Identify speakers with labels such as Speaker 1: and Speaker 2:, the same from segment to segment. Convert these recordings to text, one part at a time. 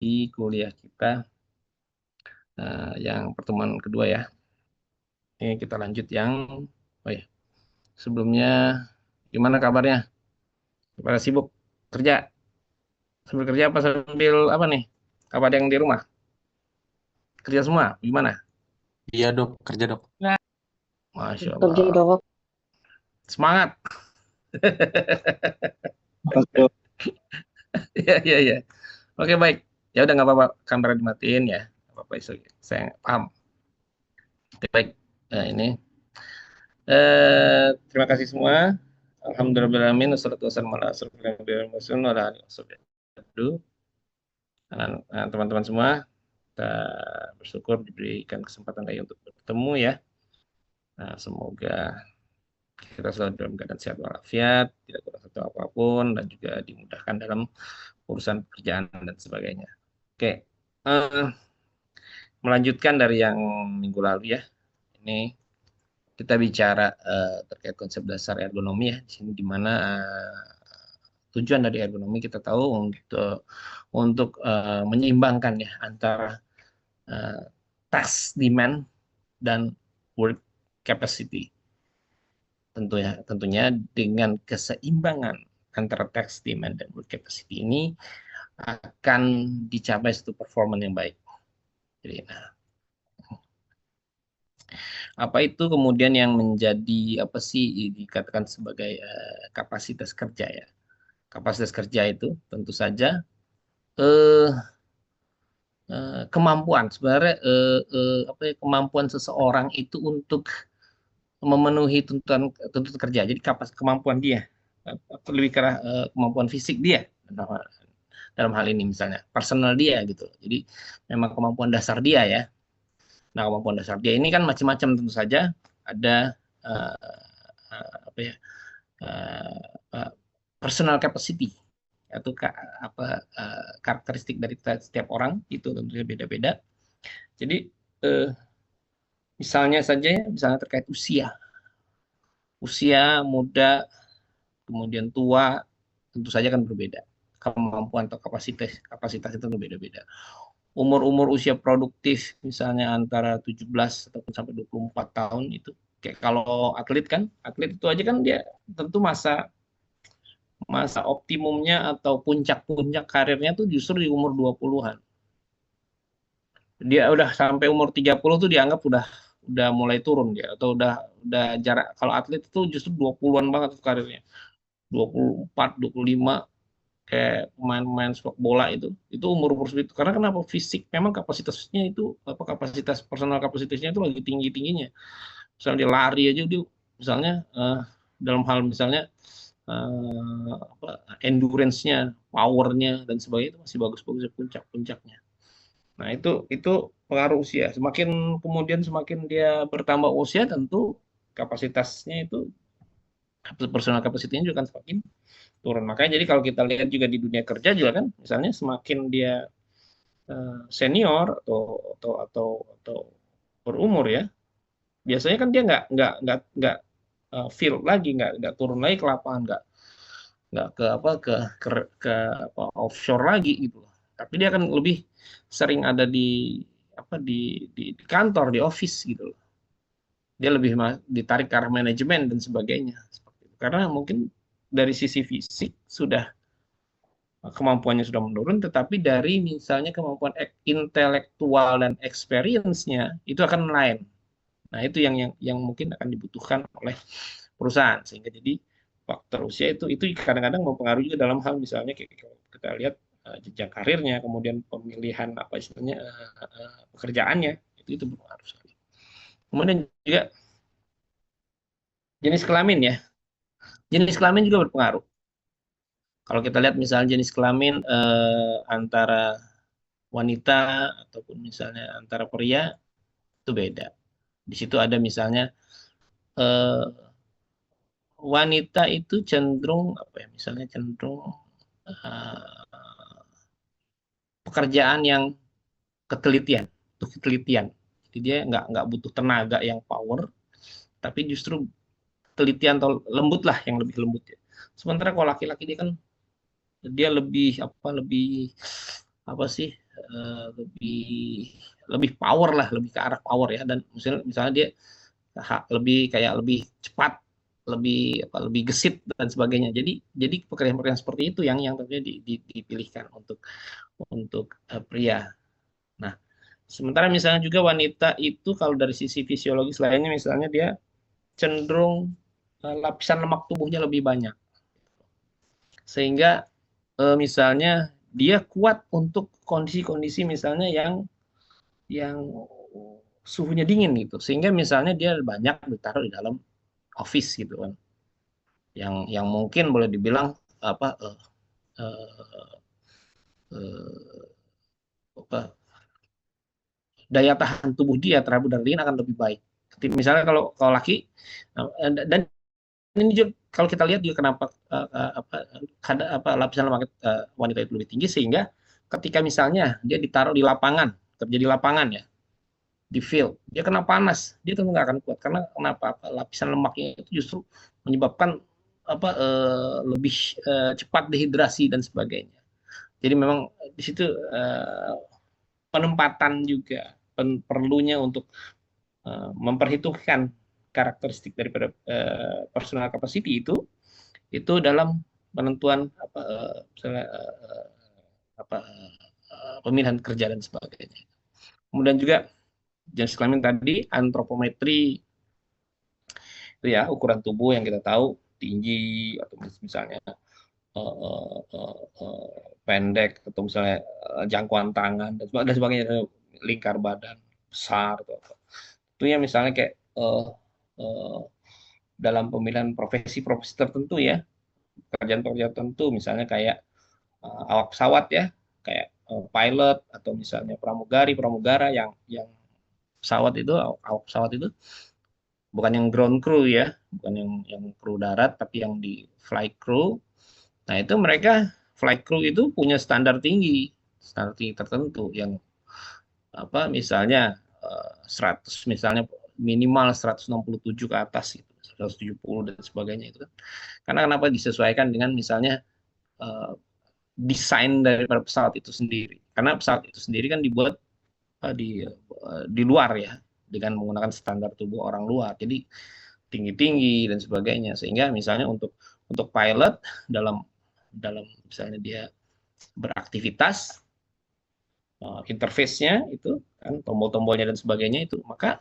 Speaker 1: di kuliah kita yang pertemuan kedua ya. Ini kita lanjut yang, oh ya, sebelumnya gimana kabarnya? Pada sibuk kerja? Sambil kerja apa sambil apa nih? Apa ada yang di rumah? Kerja semua? Gimana?
Speaker 2: Iya dok, kerja dok.
Speaker 1: Masya
Speaker 3: Kerja
Speaker 1: Allah.
Speaker 3: dok.
Speaker 1: Semangat.
Speaker 3: Betul.
Speaker 1: Iya, iya, iya. Oke, baik. Ya udah nggak apa-apa. Kamera dimatiin ya. Nggak apa-apa, saya paham. Oke, baik. Nah, ini. Terima kasih semua. Alhamdulillahirrahmanirrahim. Wassalatu wassalamu ala asyrofil anbiya'i wal mursalin wa ala alihi wasallam. Teman-teman semua, kita bersyukur diberikan kesempatan lagi untuk bertemu ya. Nah, semoga kita selalu dalam keadaan sehat walafiat, tidak kurang satu apapun, dan juga dimudahkan dalam urusan pekerjaan dan sebagainya. Oke, eh, melanjutkan dari yang minggu lalu ya. Ini kita bicara terkait konsep dasar ergonomi ya. Di sini di mana tujuan dari ergonomi kita tahu untuk menyeimbangkan ya antara eh, task demand dan work capacity. Tentunya dengan keseimbangan antara task demand dan work capacity ini akan dicapai satu performa yang baik. Jadi, nah, apa itu kemudian yang menjadi apa sih dikatakan sebagai kapasitas kerja ya? Kapasitas kerja itu tentu saja eh, kemampuan sebenarnya apa ya, kemampuan seseorang itu untuk memenuhi tuntutan kerja. Jadi kemampuan dia atau lebih ke kemampuan fisik dia dalam hal ini misalnya personal dia gitu. Jadi memang kemampuan dasar dia ya. Nah, kemampuan dasar dia ini kan macam-macam tentu saja. Ada apa ya? uh, personal capacity atau karakteristik dari setiap orang itu tentunya beda-beda. Jadi uh, misalnya saja ya, misalnya terkait usia, usia muda kemudian tua tentu saja kan berbeda. Kemampuan atau kapasitas kapasitas itu berbeda-beda. Umur-umur usia produktif misalnya antara 17 ataupun sampai 24 tahun itu kayak kalau atlet kan, atlet itu aja kan dia tentu masa masa optimumnya atau puncak-puncak karirnya tuh justru di umur 20-an. Dia udah sampai umur 30 tuh dianggap udah mulai turun dia atau udah jarak kalau atlet itu justru 20-an banget tuh karirnya. 24, 25 kayak pemain-pemain sepak bola itu umur-umur segitu. Karena kenapa fisik memang kapasitasnya itu apa kapasitas personal kapasitasnya itu lagi tinggi-tingginya. Misalnya dia lari aja dia misalnya dalam hal misalnya apa, endurance-nya, power-nya dan sebagainya itu masih bagus-bagus puncak-puncaknya. Nah, itu pengaruh usia. Semakin dia bertambah usia tentu kapasitasnya itu personal kapasitinya juga kan semakin turun. Makanya jadi kalau kita lihat juga di dunia kerja juga kan misalnya semakin dia senior atau berumur ya, biasanya kan dia nggak field lagi, nggak turun lagi ke lapangan, nggak ke apa ke apa, offshore lagi gitu loh. Tapi dia akan lebih sering ada di kantor, di office gitu loh. Dia lebih ditarik ke arah manajemen dan sebagainya seperti itu. Karena mungkin dari sisi fisik sudah kemampuannya sudah menurun, tetapi dari misalnya kemampuan intelektual dan experience-nya itu akan lain. Nah, itu yang mungkin akan dibutuhkan oleh perusahaan sehingga jadi faktor usia itu kadang-kadang mempengaruhi juga dalam hal misalnya kalau kita lihat jenjang karirnya, kemudian pemilihan apa istilahnya pekerjaannya itu berpengaruh sekali. Kemudian juga jenis kelamin ya, jenis kelamin juga berpengaruh. Kalau kita lihat misalnya jenis kelamin antara wanita ataupun misalnya antara pria itu beda. Di situ ada misalnya eh, wanita itu cenderung apa ya misalnya cenderung eh, pekerjaan yang ketelitian untuk ketelitian jadi dia nggak butuh tenaga yang power tapi justru telitian atau lembut lah yang lebih lembut ya sementara kalau laki-laki dia kan dia lebih apa sih lebih lebih power lah, lebih ke arah power ya. Dan misalnya dia lebih kayak lebih cepat, lebih apa, lebih gesit dan sebagainya. Jadi pekerjaan-pekerjaan seperti itu yang tentunya dipilihkan untuk pria. Nah, sementara misalnya juga wanita itu kalau dari sisi fisiologis lainnya, misalnya dia cenderung lapisan lemak tubuhnya lebih banyak, sehingga misalnya dia kuat untuk kondisi-kondisi misalnya yang suhunya dingin gitu, sehingga misalnya dia banyak ditaruh di dalam office gitu kan, yang mungkin boleh dibilang apa eh, eh, apa daya tahan tubuh dia terhadap udara dingin akan lebih baik. Misalnya kalau kalau laki, dan ini juga kalau kita lihat juga kenapa lapisan lemak wanita itu lebih tinggi, sehingga ketika misalnya dia ditaruh di lapangan, kerja di lapangan ya, di field, dia kena panas, dia tentu nggak akan kuat. Karena kenapa? Lapisan lemaknya itu justru menyebabkan lebih cepat dehidrasi dan sebagainya. Jadi memang di situ penempatan juga perlunya untuk memperhitungkan karakteristik daripada personal capacity itu dalam penentuan misalnya apa pemilihan kerja dan sebagainya. Kemudian juga jenis kelamin tadi, antropometri itu ya, ukuran tubuh yang kita tahu tinggi atau misalnya pendek, atau misalnya jangkauan tangan dan sebagainya, lingkar badan besar atau apa. Itu ya misalnya kayak uh, dalam pemilihan profesi-profesi tertentu ya, pekerjaan-pekerjaan tertentu, misalnya kayak awak pesawat ya, kayak pilot, atau misalnya pramugari pramugara yang pesawat itu, awak pesawat itu bukan yang ground crew ya, bukan yang kru darat, tapi yang di flight crew. Nah, itu mereka flight crew itu punya standar tinggi tertentu, yang apa misalnya 100, misalnya minimal 167 ke atas gitu, 170 dan sebagainya itu kan. Karena kenapa disesuaikan dengan misalnya eh, desain daripada pesawat itu sendiri. Karena pesawat itu sendiri kan dibuat di luar ya, dengan menggunakan standar tubuh orang luar. Jadi tinggi-tinggi dan sebagainya, sehingga misalnya untuk pilot dalam dalam misalnya dia beraktivitas, interface-nya itu kan, tombol-tombolnya dan sebagainya itu, maka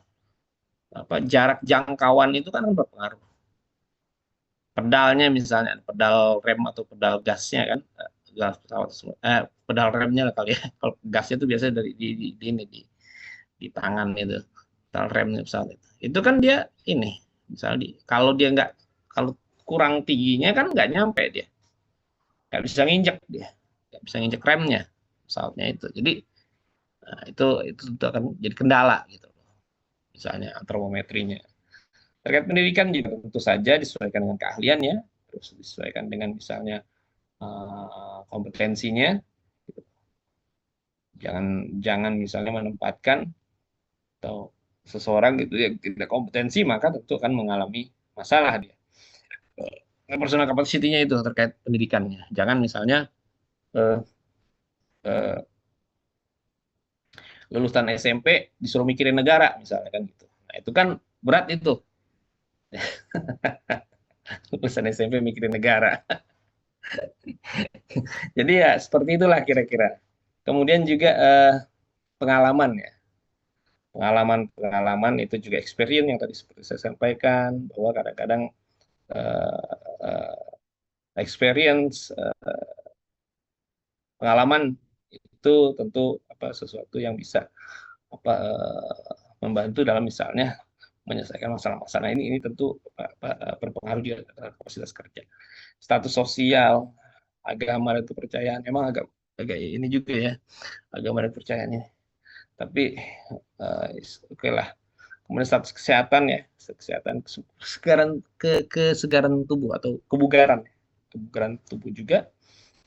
Speaker 1: apa jarak jangkauan itu kan berpengaruh. Pedalnya misalnya, pedal rem atau pedal gasnya kan, gas pesawat, pedal remnya lah kali ya. Kalau gasnya itu biasanya di tangan itu, pedal remnya pesawat itu. Itu kan dia ini, misalnya kalau dia nggak, kalau kurang tingginya kan nggak nyampe dia, nggak bisa nginjek dia, nggak bisa nginjek remnya pesawatnya itu. Jadi itu akan jadi kendala gitu, misalnya antropometrinya. Terkait pendidikan juga tentu saja disesuaikan dengan keahliannya, terus disesuaikan dengan misalnya kompetensinya. Jangan jangan misalnya menempatkan atau seseorang gitu yang tidak kompetensi, maka tentu akan mengalami masalah dia. Personal capacity-nya itu terkait pendidikannya. Jangan misalnya eh, eh, lulusan SMP disuruh mikirin negara misalnya kan gitu. Nah, itu kan berat itu. Lulusan SMP mikirin negara. Jadi ya seperti itulah kira-kira. Kemudian juga pengalaman ya. Pengalaman itu juga experience yang tadi seperti saya sampaikan, bahwa kadang-kadang uh, uh, experience, pengalaman itu tentu apa sesuatu yang bisa apa membantu dalam misalnya menyelesaikan masalah-masalah ini tentu berpengaruh juga terhadap kapasitas kerja. Status sosial, agama dan kepercayaan memang agak agak ini juga ya, agama dan kepercayaannya. Tapi oke lah. Kemudian status kesehatan ya, kesehatan, kesegaran tubuh atau kebugaran tubuh juga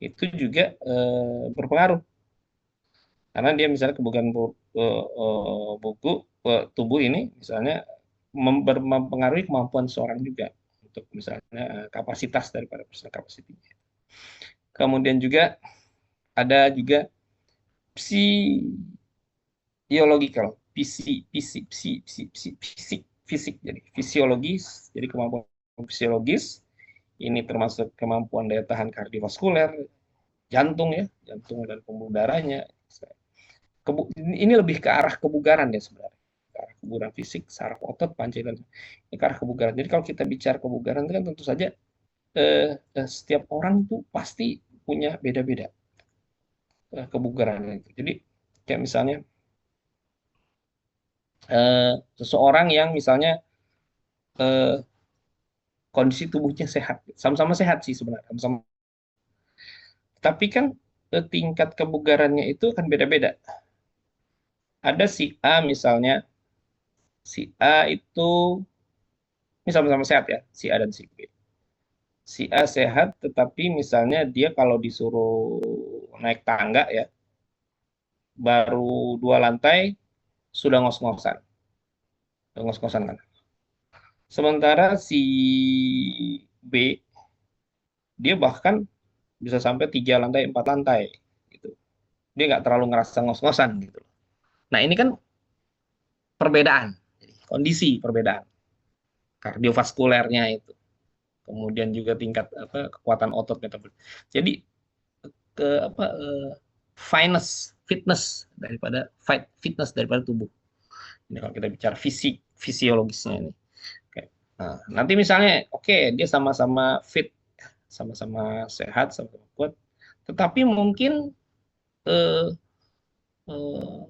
Speaker 1: itu juga berpengaruh, karena dia misalnya kebugaran tubuh ini misalnya mempengaruhi kemampuan seorang juga untuk misalnya kapasitas daripada personal capacity. Kemudian juga ada juga physiological, fisik, jadi fisiologis, jadi kemampuan fisiologis ini termasuk kemampuan daya tahan kardiovaskuler, jantung ya, jantung dan pembuluh darahnya. Ini lebih ke arah kebugaran ya sebenarnya, ke arah kebugaran fisik, saraf otot, panca dan ke arah kebugaran. Jadi kalau kita bicara kebugaran itu kan tentu saja setiap orang tuh pasti punya beda-beda kebugaran itu. Jadi kayak misalnya seseorang yang misalnya eh, kondisi tubuhnya sehat, sama-sama sehat sih sebenarnya, sama-sama. Tapi kan tingkat kebugarannya itu kan beda-beda. Ada si A misalnya, si A itu ini sama-sama sehat ya, si A dan si B. Si A sehat, tetapi misalnya dia kalau disuruh naik tangga ya, baru 2 lantai sudah ngos-ngosan, ngos-ngosan kan. Sementara si B dia bahkan bisa sampai 3 lantai, 4 lantai gitu. Dia nggak terlalu ngerasa ngos-ngosan gitu. Nah ini kan perbedaan, kondisi perbedaan kardiovaskulernya itu, kemudian juga tingkat kekuatan otot metabolik. Jadi ke fitness daripada tubuh. Ini kalau kita bicara fisiologisnya ini. Oke. Nah, nanti misalnya, oke, dia sama-sama fit, sama-sama sehat, sama-sama kuat, tetapi mungkin eh, eh,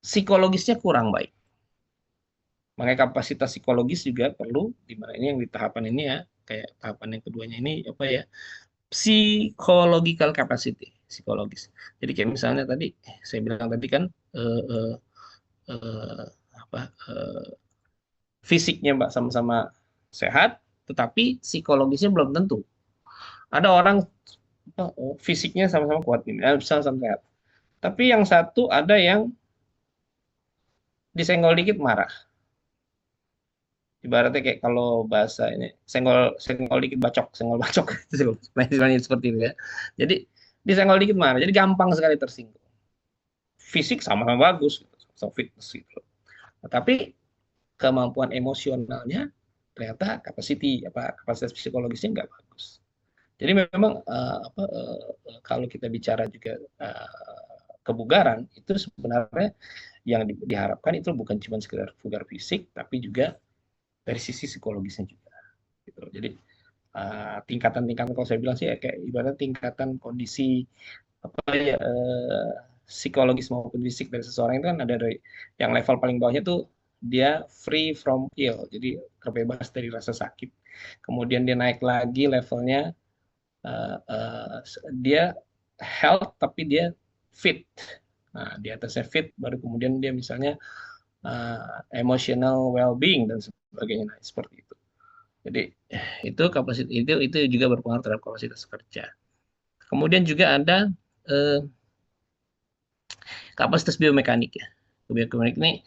Speaker 1: psikologisnya kurang baik. Makanya kapasitas psikologis juga perlu, di mana ini yang di tahapan ini ya, kayak tahapan yang keduanya ini apa ya, psychological capacity, psikologis. Jadi kayak misalnya tadi saya bilang tadi kan eh, eh, eh, apa fisiknya Mbak sama-sama sehat, tetapi psikologisnya belum tentu. Ada orang fisiknya sama-sama kuat nih, sama-sama sehat. Tapi yang satu ada yang disenggol dikit marah. Ibaratnya kayak kalau bahasa ini senggol senggol dikit bacok, senggol bacok, istilahnya seperti itu ya. Jadi disenggol dikit marah, jadi gampang sekali tersinggung. Fisik sama-sama bagus, so fitness gitu. Nah, tapi kemampuan emosionalnya ternyata kapasitas psikologisnya nggak bagus. Jadi memang kalau kita bicara juga kebugaran itu sebenarnya yang diharapkan itu bukan cuma sekedar bugar fisik, tapi juga dari sisi psikologisnya juga. Gitu. Jadi tingkatan-tingkatan kalau saya bilang sih ya, kayak ibarat tingkatan kondisi apa ya psikologis maupun fisik dari seseorang itu kan ada dari yang level paling bawahnya tuh dia free from ill, jadi terbebas dari rasa sakit. Kemudian dia naik lagi levelnya, uh, uh, dia health tapi dia fit. Nah, di atasnya fit baru kemudian dia misalnya emotional well-being dan sebagainya. Nah, seperti itu. Jadi itu kapasitas itu juga berpengaruh terhadap kapasitas kerja. Kemudian juga ada eh, kapasitas biomekanik ya. Biomekanik ini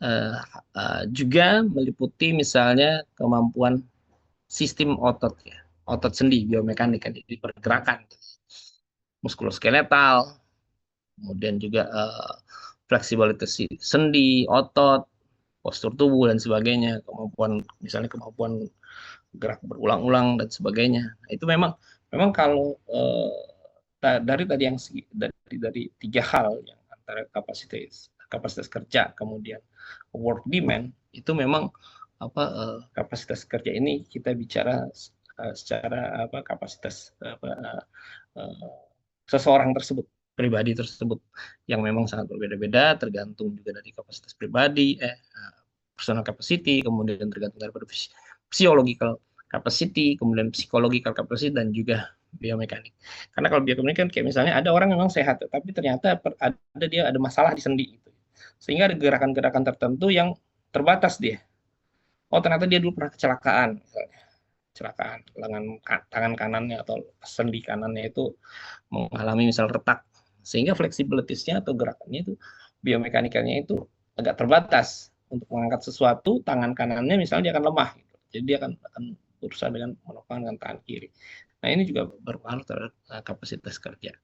Speaker 1: eh, juga meliputi misalnya kemampuan sistem otot ya, otot sendi biomekanik kan, jadi pergerakan muskuloskeletal, kemudian juga fleksibilitas sendi, otot, postur tubuh dan sebagainya, kemampuan gerak berulang-ulang dan sebagainya. Nah, itu memang memang kalau dari tadi yang dari 3 hal yang antara kapasitas kerja kemudian work demand itu memang kapasitas kerja ini kita bicara secara kapasitas seseorang tersebut, pribadi tersebut, yang memang sangat berbeda-beda tergantung juga dari kapasitas pribadi, personal capacity, kemudian tergantung daripada physiological capacity, kemudian psychological capacity, dan juga biomekanik. Karena kalau biomekanik kan kayak misalnya ada orang memang sehat, tapi ternyata dia ada masalah di sendi gitu. Sehingga ada gerakan-gerakan tertentu yang terbatas dia. Oh, ternyata dia dulu pernah kecelakaan, misalnya. Kecelakaan lengan tangan kanannya atau sendi kanannya itu mengalami misal retak, sehingga fleksibilitasnya atau gerakannya itu biomekanikalnya itu agak terbatas untuk mengangkat sesuatu. Tangan kanannya misalnya dia akan lemah gitu. Jadi dia akan berusaha dengan menopang dengan tangan kiri. Nah ini juga berpengaruh terhadap kapasitas kerja.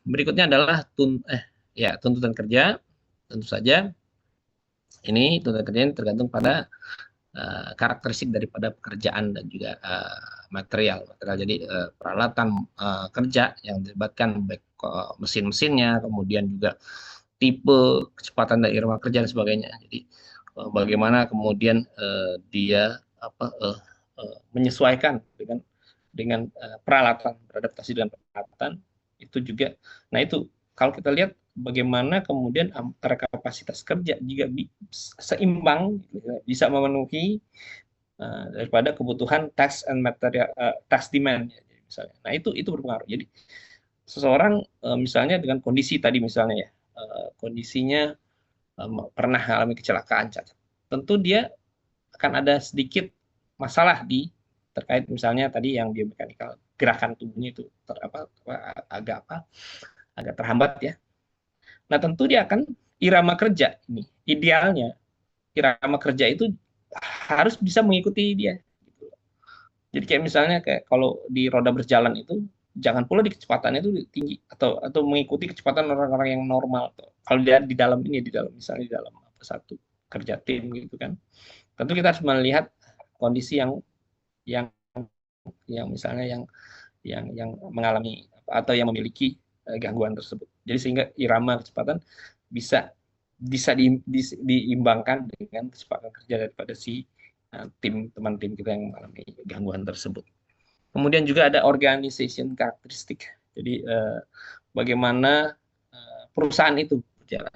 Speaker 1: Berikutnya adalah tuntutan kerja. Tentu saja ini tuntutan kerja ini tergantung pada karakteristik daripada pekerjaan dan juga material. Jadi peralatan kerja yang dilibatkan baik mesin-mesinnya, kemudian juga tipe, kecepatan dan irama kerja dan sebagainya. Jadi bagaimana kemudian dia menyesuaikan dengan peralatan, beradaptasi dengan peralatan itu juga. Nah itu kalau kita lihat bagaimana kemudian antara kapasitas kerja jika seimbang bisa memenuhi daripada kebutuhan task and material task demand misalnya. Nah itu berpengaruh. Jadi seseorang misalnya dengan kondisi tadi misalnya ya kondisinya pernah mengalami kecelakaan cacat, tentu dia akan ada sedikit masalah terkait misalnya tadi yang biomekanikal gerakan tubuhnya itu agak terhambat ya. Nah tentu dia akan irama kerja ini idealnya irama kerja itu harus bisa mengikuti dia. Jadi kayak misalnya kayak kalau di roda berjalan itu jangan pula di kecepatannya itu tinggi atau mengikuti kecepatan orang-orang yang normal. Kalau dia di dalam misalnya di dalam satu kerja tim gitu kan. Tentu kita harus melihat kondisi yang misalnya yang mengalami atau yang memiliki gangguan tersebut. Jadi sehingga irama kecepatan bisa diimbangkan dengan kecepatan kerja daripada si teman tim kita yang mengalami gangguan tersebut. Kemudian juga ada organization karakteristik. Jadi bagaimana perusahaan itu berjalan.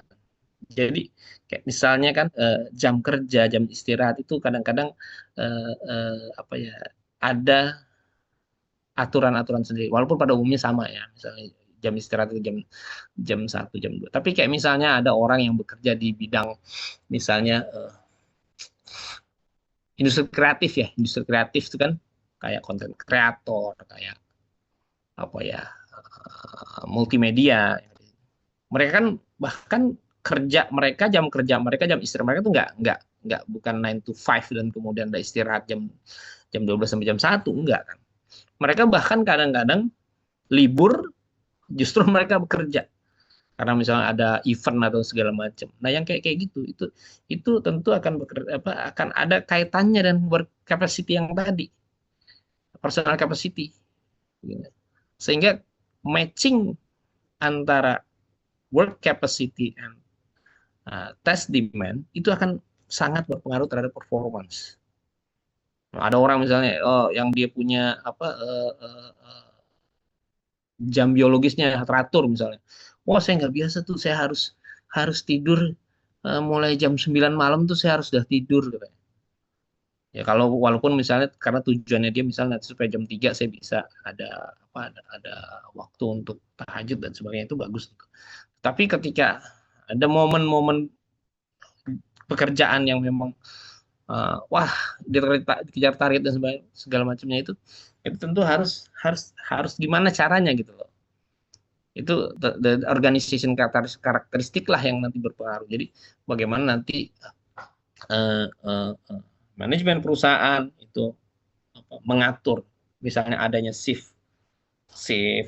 Speaker 1: Jadi kayak misalnya kan jam kerja, jam istirahat itu kadang-kadang ada aturan-aturan sendiri. Walaupun pada umumnya sama ya, misalnya jam istirahat itu jam 1, jam 2. Tapi kayak misalnya ada orang yang bekerja di bidang misalnya industri kreatif itu kan kayak konten kreator, kayak multimedia. Mereka kan bahkan jam kerja mereka jam istirahat mereka tuh nggak bukan 9 to 5 dan kemudian ada istirahat jam 12 sampai jam 1 enggak kan. Mereka bahkan kadang-kadang libur justru mereka bekerja karena misalnya ada event atau segala macam. Nah, yang kayak kayak gitu itu tentu akan ada kaitannya dan work capacity yang tadi, personal capacity. Sehingga matching antara work capacity and test demand itu akan sangat berpengaruh terhadap performance. Nah, ada orang misalnya yang dia punya jam biologisnya teratur misalnya. Wah, saya nggak biasa tuh, saya harus tidur mulai jam 9 malam tuh saya harus sudah tidur katanya. Ya kalau walaupun misalnya karena tujuannya dia misalnya nanti supaya jam 3 saya bisa ada waktu untuk tahajud dan sebagainya itu bagus. Tapi ketika ada momen-momen pekerjaan yang memang wah dikejar target dan segala macamnya itu tentu harus gimana caranya gitu loh. Itu organization karakteristik lah yang nanti berpengaruh. Jadi bagaimana nanti manajemen perusahaan itu mengatur misalnya adanya shift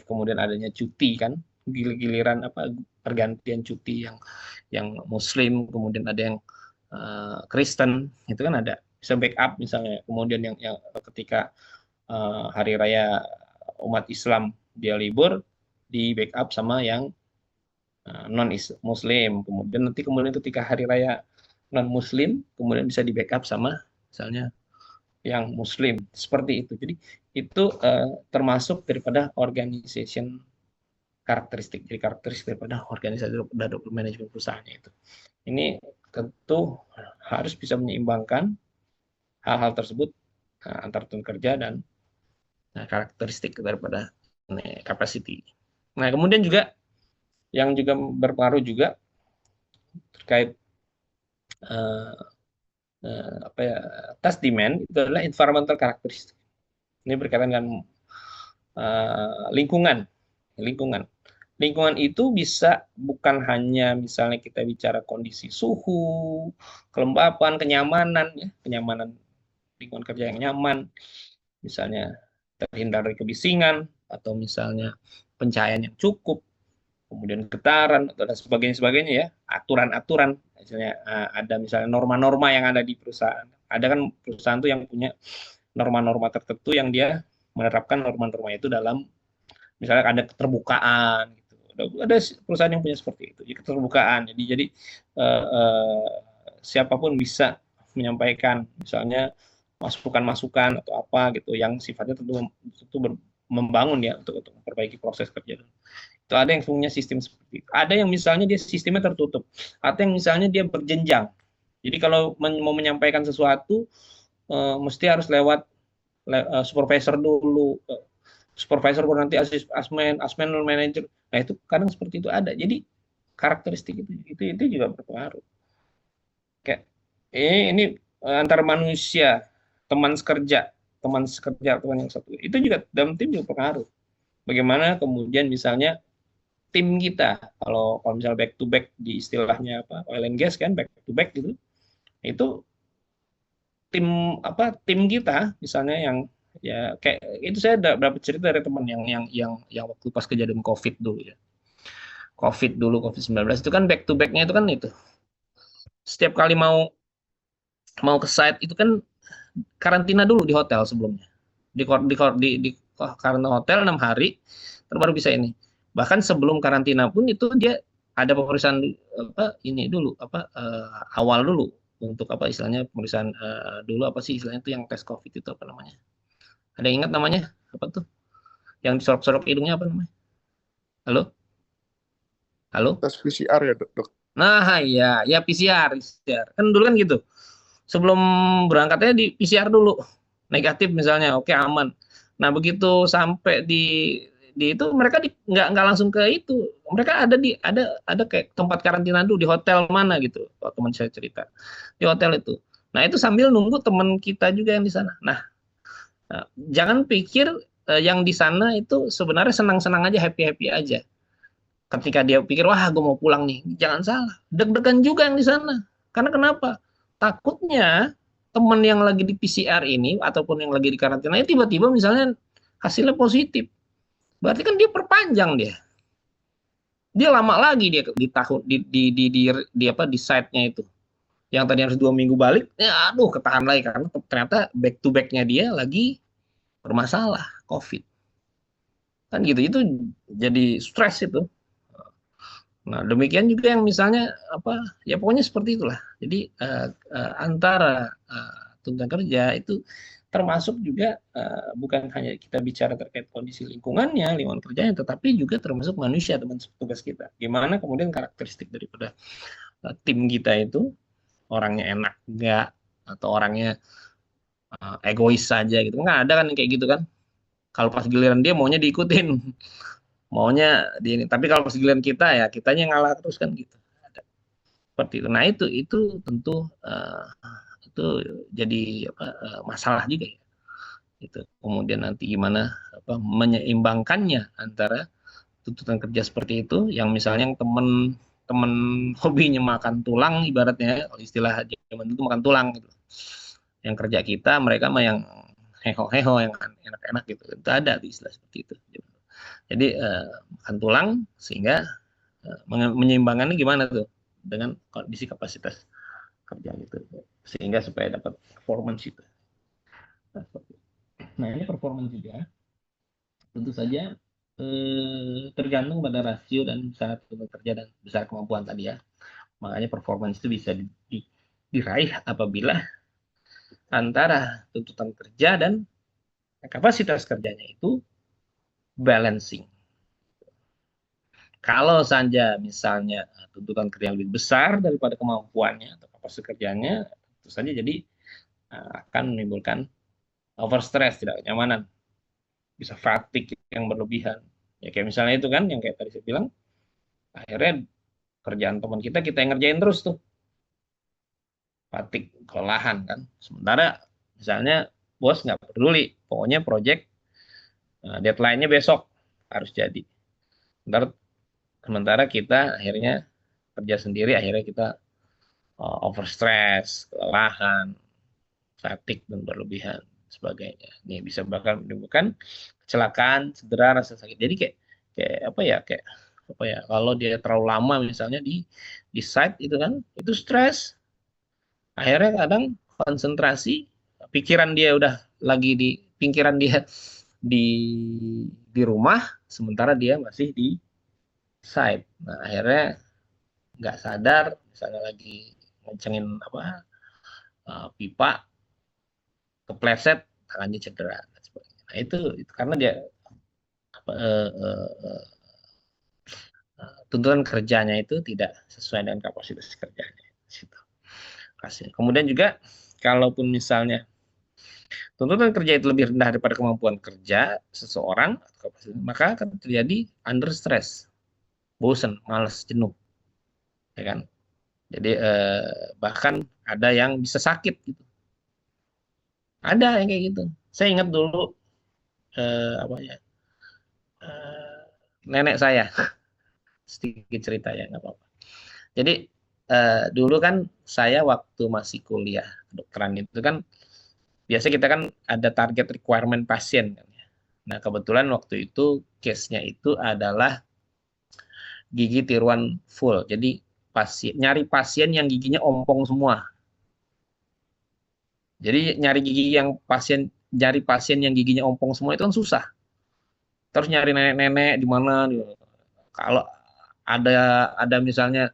Speaker 1: kemudian adanya cuti kan giliran pergantian cuti yang Muslim kemudian ada yang Kristen itu kan ada bisa backup misalnya kemudian yang ketika hari raya umat Islam dia libur di backup sama yang non Muslim kemudian ketika hari raya non Muslim kemudian bisa di backup sama misalnya yang Muslim seperti itu. Jadi itu termasuk daripada organization karakteristik. Jadi karakteristik daripada organisasi dan manajemen perusahaannya itu. Ini tentu harus bisa menyeimbangkan hal-hal tersebut antara tuntutan kerja dan karakteristik daripada capacity. Nah kemudian juga yang juga berpengaruh juga terkait task demand itu adalah environmental karakteristik. Ini berkaitan dengan lingkungan. Lingkungan itu bisa bukan hanya misalnya kita bicara kondisi suhu, kelembapan, kenyamanan lingkungan kerja yang nyaman, misalnya terhindar dari kebisingan atau misalnya pencahayaan yang cukup, kemudian getaran dan sebagainya ya, aturan-aturan, misalnya ada misalnya norma-norma yang ada di perusahaan. Ada kan perusahaan tuh yang punya norma-norma tertentu yang dia menerapkan norma-norma itu dalam misalnya ada keterbukaan gitu. Ada perusahaan yang punya seperti itu, jadi keterbukaan. Jadi siapapun bisa menyampaikan misalnya masukan-masukan atau apa gitu yang sifatnya tentu membangun ya untuk memperbaiki proses kerja. Itu ada yang punya sistem seperti itu. Ada yang misalnya dia sistemnya tertutup. Ada yang misalnya dia berjenjang. Jadi kalau mau menyampaikan sesuatu mesti harus lewat supervisor dulu. Supervisor baru nanti asmen manager. Nah, itu kadang seperti itu ada. Jadi karakteristik itu juga berpengaruh. Kayak ini antar manusia, teman sekerja, teman yang satu. Itu juga dalam tim juga berpengaruh. Bagaimana kemudian misalnya tim kita, kalau misalnya back to back di istilahnya apa oil and gas kan back to back gitu, itu tim kita misalnya yang ya kayak itu saya dapat cerita dari teman yang waktu pas kejadian COVID dulu ya. COVID-19 itu kan back to backnya itu kan itu. Setiap kali mau mau ke site itu kan karantina dulu di hotel sebelumnya. Di karantina hotel 6 hari, terus baru bisa ini. Bahkan sebelum karantina pun itu dia ada pemeriksaan apa ini dulu apa awal dulu untuk apa istilahnya pemeriksaan dulu apa sih istilahnya itu yang tes COVID itu apa namanya? Ada yang ingat namanya apa tuh? Yang disorok-sorok hidungnya apa namanya? Halo? Halo?
Speaker 3: Tes PCR ya dok?
Speaker 1: Nah, ya PCR. Kan dulu kan gitu. Sebelum berangkatnya di PCR dulu. Negatif misalnya, oke aman. Nah, begitu sampai di itu mereka nggak langsung ke itu. Mereka ada kayak tempat karantina dulu di hotel mana gitu. Kalau teman saya cerita. Di hotel itu. Nah, itu sambil nunggu teman kita juga yang di sana. Nah, jangan pikir yang di sana itu sebenarnya senang-senang aja, happy-happy aja. Ketika dia pikir, wah gue mau pulang nih. Jangan salah. Deg-degan juga yang di sana. Karena kenapa? Takutnya teman yang lagi di PCR ini, ataupun yang lagi di karantina, tiba-tiba misalnya hasilnya positif. Berarti kan dia perpanjang dia. Dia lama lagi dia di tahun di apa di site-nya itu. Yang tadi harus 2 minggu balik, ya aduh ketahan lagi karena ternyata back to back-nya dia lagi bermasalah COVID. Kan gitu itu jadi stres itu. Nah, demikian juga yang misalnya apa ya pokoknya seperti itulah. Jadi antara tuntutan kerja itu termasuk juga bukan hanya kita bicara terkait kondisi lingkungan kerjanya, tetapi juga termasuk manusia teman tugas kita. Gimana kemudian karakteristik daripada tim kita itu orangnya enak enggak atau orangnya egois saja gitu. Nggak ada kan yang kayak gitu kan. Kalau pas giliran dia maunya diikutin, maunya di ini. Tapi kalau pas giliran kita ya kitanya ngalah terus kan gitu. Seperti itu. Nah itu tentu itu jadi apa, masalah juga ya. Itu kemudian nanti gimana apa, menyeimbangkannya antara tuntutan kerja seperti itu, yang misalnya yang temen hobinya makan tulang ibaratnya, istilah zaman itu makan tulang gitu. Yang kerja kita mereka mah yang heho-heho yang enak-enak gitu. Itu ada di istilah seperti itu. Jadi makan tulang sehingga menyeimbangkannya gimana tuh dengan kondisi kapasitas kerja gitu sehingga supaya dapat performance itu. Nah ini performance juga tentu saja tergantung pada rasio dan syarat kerja dan besar kemampuan tadi ya. Makanya performance itu bisa diraih apabila antara tuntutan kerja dan kapasitas kerjanya itu balancing. Kalau saja misalnya tuntutan kerja yang lebih besar daripada kemampuannya atau kapasitas kerjanya, tentu saja jadi akan menimbulkan overstress, tidak kenyamanan, bisa fatigue yang berlebihan. Ya kayak misalnya itu kan, yang kayak tadi saya bilang, akhirnya kerjaan teman kita yang ngerjain terus tuh, fatigue, kelelahan kan. Sementara misalnya bos nggak peduli, pokoknya project deadline-nya besok harus jadi. Sementara kita akhirnya kerja sendiri, akhirnya kita overstress, kelelahan, fatigue dan berlebihan sebagainya. Ini bisa bahkan menimbulkan kecelakaan, cedera, rasa sakit. Jadi kayak kayak apa ya, kalau dia terlalu lama misalnya di site itu kan, itu stres. Akhirnya kadang konsentrasi, pikiran dia udah lagi di pikiran dia di di rumah, sementara dia masih di site. Nah, akhirnya nggak sadar, misalnya lagi ngencengin apa, pipa, kepleset, tangannya cedera dan sebagainya. Nah, itu karena dia apa, tuntutan kerjanya itu tidak sesuai dengan kapasitas kerjanya. Situ. Kemudian juga kalaupun misalnya tuntutan kerja itu lebih rendah daripada kemampuan kerja seseorang, maka akan terjadi under stress, bosan, malas, jenuh, ya kan? Jadi bahkan ada yang bisa sakit gitu. Ada yang kayak gitu. Saya ingat dulu apa ya, eh, nenek saya, sedikit cerita ya, nggak apa-apa. Jadi dulu kan saya waktu masih kuliah kedokteran itu kan, biasa kita kan ada target requirement pasien kan ya. Nah, kebetulan waktu itu case-nya itu adalah gigi tiruan full. Jadi nyari pasien yang giginya ompong semua. Jadi nyari pasien yang giginya ompong semua itu kan susah. Terus nyari nenek-nenek di mana. Kalau ada ada misalnya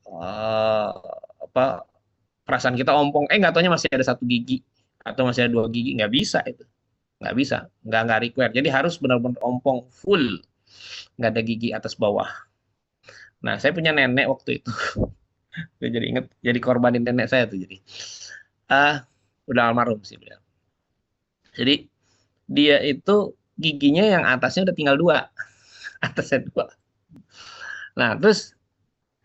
Speaker 1: eh, apa, perasaan kita ompong, nggak taunya masih ada satu gigi atau masih ada dua gigi, nggak bisa itu, nggak bisa, nggak require. Jadi harus benar-benar ompong full, nggak ada gigi atas bawah. Nah, saya punya nenek waktu itu. Saya jadi inget, jadi korbanin nenek saya tuh. Jadi ah udah almarhum sih beliau. Jadi dia itu giginya yang atasnya udah tinggal dua, atasnya dua. Nah, terus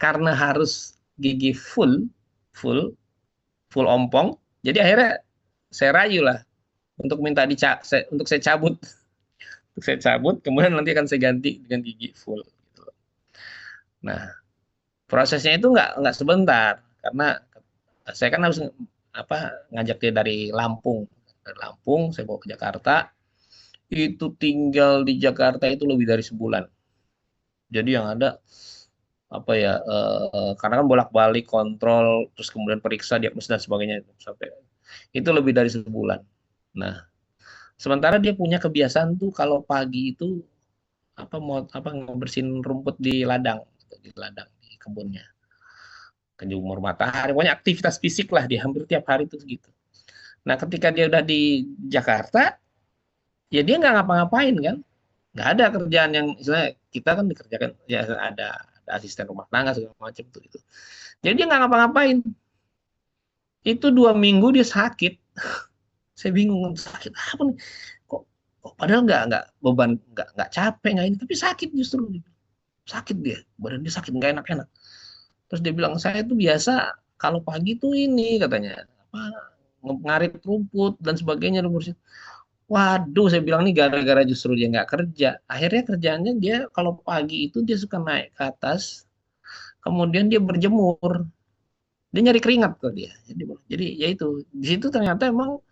Speaker 1: karena harus gigi full full ompong, jadi akhirnya saya rayu lah untuk minta untuk saya cabut, untuk saya cabut, kemudian nanti akan saya ganti dengan gigi full. Gitu. Nah, prosesnya itu nggak sebentar, karena saya kan harus apa, ngajak dia dari Lampung saya bawa ke Jakarta. Itu tinggal di Jakarta itu lebih dari sebulan. Jadi yang ada apa ya, karena kan bolak-balik kontrol, terus kemudian periksa diagnosis dan sebagainya, sampai itu lebih dari sebulan. Nah, sementara dia punya kebiasaan tuh kalau pagi itu apa, mau apa, ngebersihin rumput di ladang, gitu, di ladang di kebunnya, kejemur matahari, pokoknya aktivitas fisik lah dia hampir tiap hari tuh gitu. Nah, ketika dia udah di Jakarta, ya dia nggak ngapa-ngapain kan, nggak ada kerjaan yang misalnya kita kan dikerjakan ya, ada asisten rumah tangga segala macam tuh itu. Jadi dia nggak ngapa-ngapain. Itu 2 minggu dia sakit. Saya bingung, sakit apa nih? Kok, padahal nggak beban, nggak capek, nggak ini, tapi sakit justru. Sakit dia, badan dia sakit, nggak enak-enak. Terus dia bilang, saya tuh biasa kalau pagi tuh ini katanya apa, ngarit rumput dan sebagainya. Waduh, saya bilang nih gara-gara justru dia nggak kerja. Akhirnya kerjaannya dia kalau pagi itu dia suka naik ke atas, kemudian dia berjemur. Dia nyari keringat kok dia. Jadi ya itu, di situ ternyata emang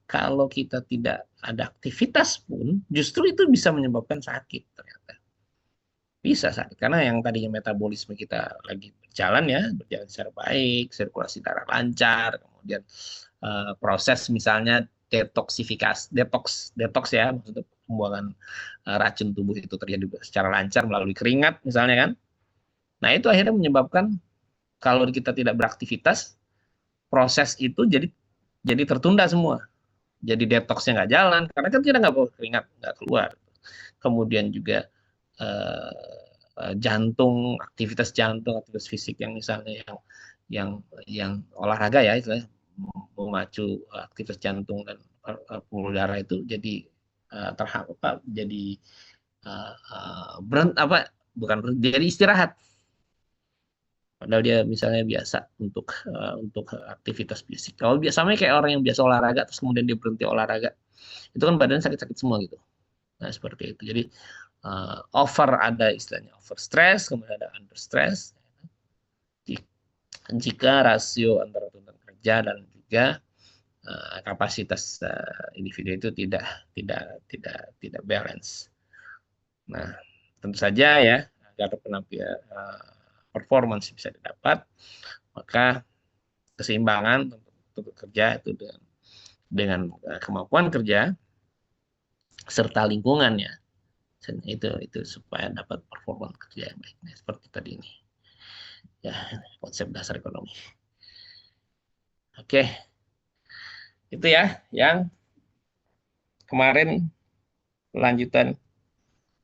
Speaker 1: kalau kita tidak ada aktivitas pun, justru itu bisa menyebabkan sakit ternyata. Bisa sakit karena yang tadinya metabolisme kita lagi berjalan secara baik, sirkulasi darah lancar, kemudian proses misalnya detox ya, maksudnya pembuangan racun tubuh itu terjadi secara lancar melalui keringat misalnya kan. Nah, itu akhirnya menyebabkan kalau kita tidak beraktivitas, proses itu jadi tertunda semua. Jadi detoxnya nggak jalan karena kan kita nggak bawa keringat, nggak keluar. Kemudian juga aktivitas aktivitas fisik yang misalnya yang yang olahraga ya, istilahnya memacu aktivitas jantung dan pembuluh darah itu jadi jadi berhenti apa, bukan berhenti, jadi istirahat. Padahal dia misalnya biasa untuk aktivitas fisik. Kalau biasanya kayak orang yang biasa olahraga terus kemudian dia berhenti olahraga, itu kan badan sakit-sakit semua gitu. Nah, seperti itu. Jadi ada istilahnya over stress, kemudian ada under stress. Jika rasio antara tuntutan kerja dan juga kapasitas individu itu tidak tidak balance. Nah, tentu saja ya, agar penampilan performance bisa didapat, maka keseimbangan untuk bekerja itu dengan kemampuan kerja serta lingkungannya. Dan itu supaya dapat performa kerja yang baik. Nah, seperti tadi ini. Ya, konsep dasar ekonomi. Oke, itu ya yang kemarin lanjutan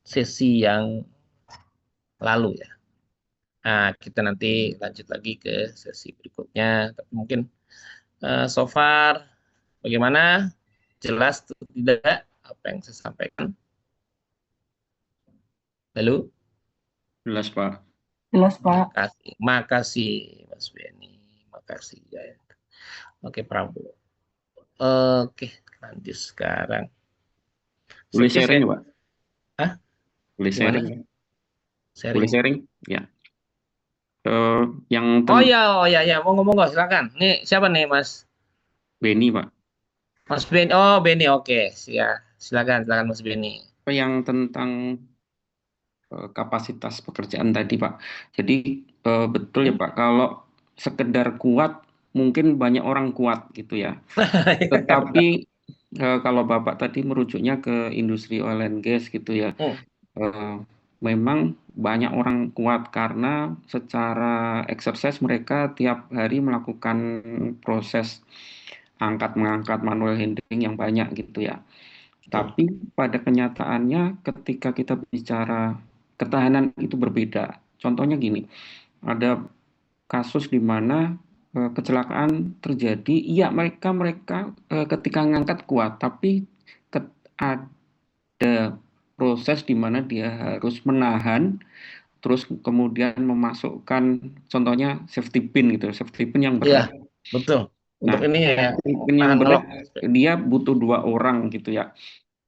Speaker 1: sesi yang lalu ya. Nah, kita nanti lanjut lagi ke sesi berikutnya. Tapi mungkin so far bagaimana? Jelas atau tidak apa yang saya sampaikan? Lalu,
Speaker 3: Jelas, Pak.
Speaker 4: Jelas, Pak.
Speaker 1: makasih, makasih Mas Benny, makasih ya. Oke, Prabowo. Oke, lanjut sekarang.
Speaker 3: Boleh
Speaker 1: Oke,
Speaker 3: sharing,
Speaker 1: saya,
Speaker 3: ya, Pak?
Speaker 1: Hah?
Speaker 3: Boleh
Speaker 1: Gimana?
Speaker 3: sharing, Pak? Boleh
Speaker 1: Sharing.
Speaker 3: sharing? Ya. Yang
Speaker 1: Oh ya, monggo, silakan. Nih, siapa nih, Mas?
Speaker 3: Benny, Pak.
Speaker 1: Mas Benny. Oh, Benny, oke. Silakan Mas Benny.
Speaker 3: Yang tentang kapasitas pekerjaan tadi, Pak. Jadi betul ya, Pak. Kalau sekedar kuat, mungkin banyak orang kuat gitu ya. Tetapi kalau Bapak tadi merujuknya ke industri oil and gas gitu ya,
Speaker 1: Hmm,
Speaker 3: eh, memang banyak orang kuat karena secara exercise mereka tiap hari melakukan proses angkat mengangkat manual handling yang banyak gitu ya.
Speaker 1: betul.
Speaker 3: Tapi pada kenyataannya ketika kita bicara ketahanan itu berbeda. Contohnya gini, ada kasus di mana kecelakaan terjadi, iya mereka ketika ngangkat kuat, tapi ada proses di mana dia harus menahan, terus kemudian memasukkan, contohnya safety pin gitu, safety pin yang
Speaker 1: Iya,
Speaker 3: berat.
Speaker 1: betul. Untuk
Speaker 3: Nah,
Speaker 1: ini ya,
Speaker 3: safety pin yang
Speaker 1: tahan
Speaker 3: berat
Speaker 1: ngelok.
Speaker 3: dia butuh 2 orang gitu ya.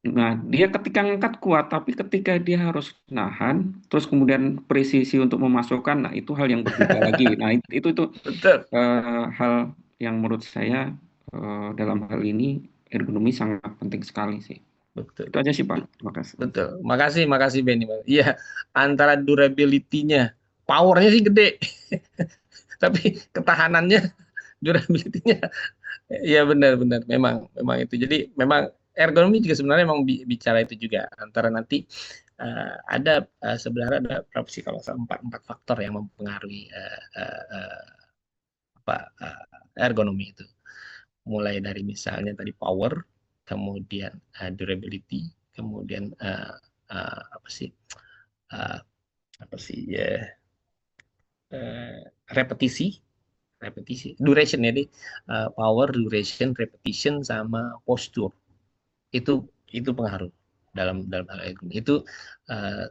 Speaker 3: Nah, dia ketika ngangkat kuat, tapi ketika dia harus nahan, terus kemudian presisi untuk memasukkan, nah itu hal yang berbeda lagi. Nah, itu
Speaker 1: Betul,
Speaker 3: hal yang menurut saya dalam hal ini ergonomi sangat penting sekali sih.
Speaker 1: betul.
Speaker 3: Itu aja sih, Pak. Terima kasih.
Speaker 1: Betul. Makasih Benny. Iya, antara durability-nya, powernya sih gede, tapi ketahanannya, durability-nya, ya benar-benar memang itu. Jadi memang ergonomi juga sebenarnya memang bicara itu juga antara nanti ada sebenarnya ada berapa sih kalau salah empat empat faktor yang mempengaruhi apa ergonomi itu. Mulai dari misalnya tadi power, kemudian durability, kemudian apa sih uh, apa sih ya uh, repetisi, duration ya deh. Power, duration, repetition sama posture itu pengaruh dalam hal itu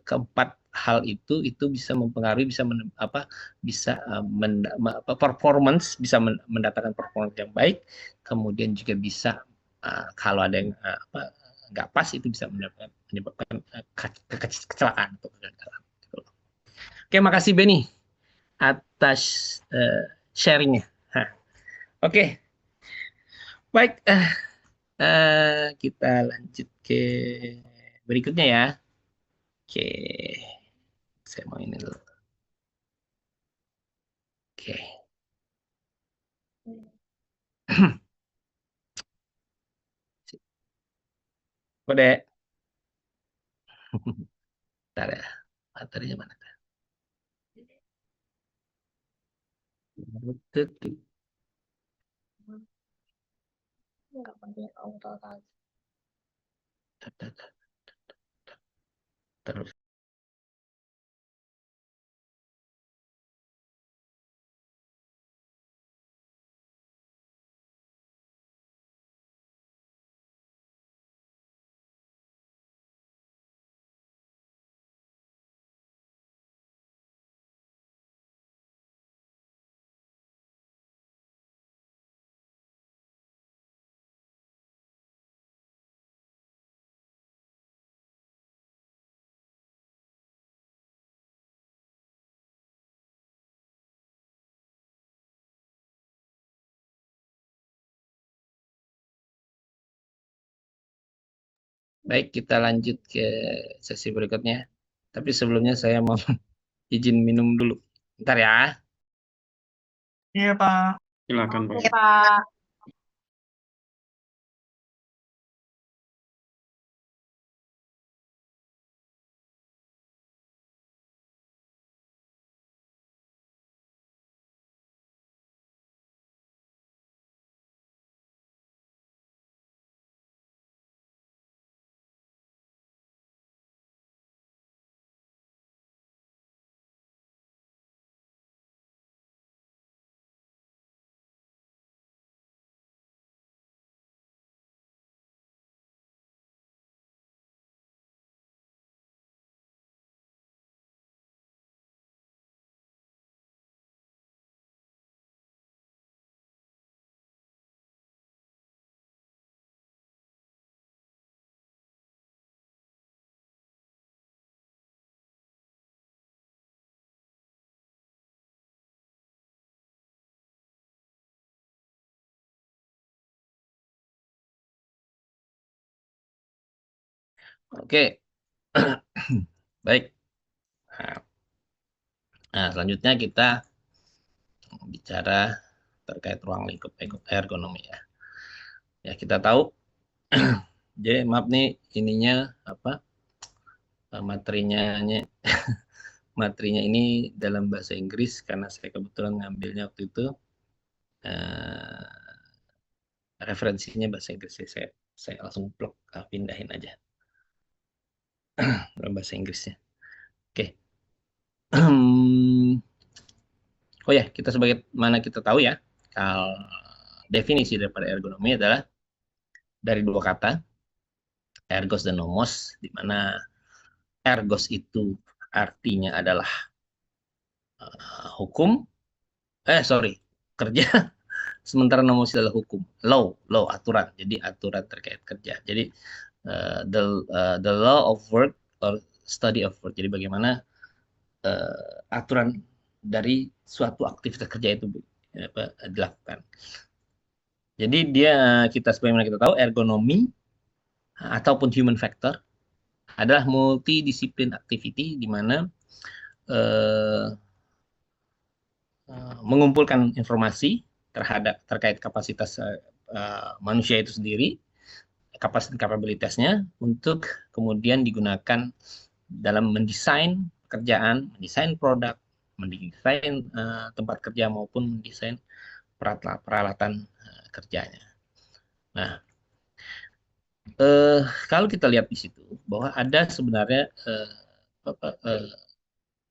Speaker 1: keempat hal itu bisa mempengaruhi bisa performance bisa mendatangkan performance yang baik, kemudian juga bisa kalau ada yang nggak pas itu bisa menyebabkan kecelakaan atau kegagalan. Oke, makasih Benny atas sharingnya. Hah. Oke, baik. Kita lanjut ke berikutnya ya. Oke, saya mau ini dulu. Oke. Kode. Bentar ya. Materinya mana? Terus. Baik, kita lanjut ke sesi berikutnya. Tapi sebelumnya saya mau izin minum dulu. Bentar ya.
Speaker 4: Iya, Pak.
Speaker 3: Silakan, Pak.
Speaker 4: Iya, Pak.
Speaker 1: Oke. Baik. Nah, selanjutnya kita bicara terkait ruang lingkup ergonomi ya. Ya, kita tahu. Jadi maaf nih ininya apa materinya materinya ini dalam bahasa Inggris karena saya kebetulan ngambilnya waktu itu eh, referensinya bahasa Inggris. Saya langsung blok pindahin aja dalam bahasa Inggrisnya. Oke. Oh ya, kita sebagaimana kita tahu ya, kalau definisi daripada ergonomi adalah dari dua kata, ergos dan nomos, di mana ergos itu artinya adalah hukum, kerja, sementara nomos adalah hukum, law aturan, jadi aturan terkait kerja. Jadi the law of work or study of work. Jadi bagaimana aturan dari suatu aktivitas kerja itu dilakukan. Jadi kita sebagaimana kita tahu ergonomi ataupun human factor adalah multidisiplin activity di mana mengumpulkan informasi terkait kapasitas manusia itu sendiri, kapasitas kapabilitasnya untuk kemudian digunakan dalam mendesain pekerjaan, mendesain produk, mendesain tempat kerja maupun mendesain peralatan kerjanya. Nah, kalau kita lihat di situ bahwa ada sebenarnya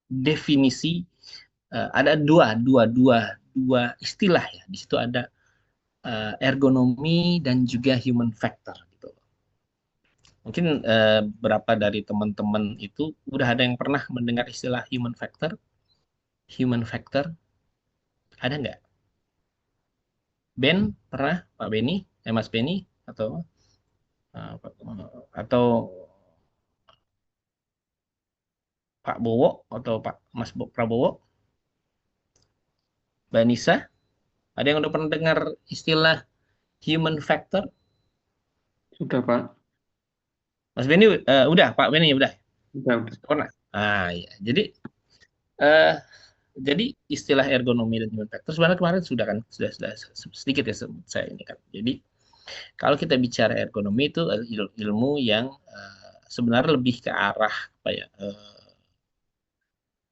Speaker 1: definisi, ada dua istilah ya. Di situ ada ergonomi dan juga human factor gitu. Mungkin berapa dari teman-teman itu udah ada yang pernah mendengar istilah human factor? Human factor ada nggak? Ben pernah, Pak Beni, Mas Beni atau Pak Bowo atau Pak Mas Prabowo, Mbak Nisa, ada yang udah pernah dengar istilah human factor?
Speaker 3: Sudah, Pak.
Speaker 1: Mas Beni udah, Pak Beni udah.
Speaker 3: Sudah.
Speaker 1: Pernah. Ya. Jadi istilah ergonomi dan human factor sebenarnya kemarin sudah sedikit ya saya ini kan. Jadi kalau kita bicara ergonomi itu ilmu yang sebenarnya lebih ke arah apa ya?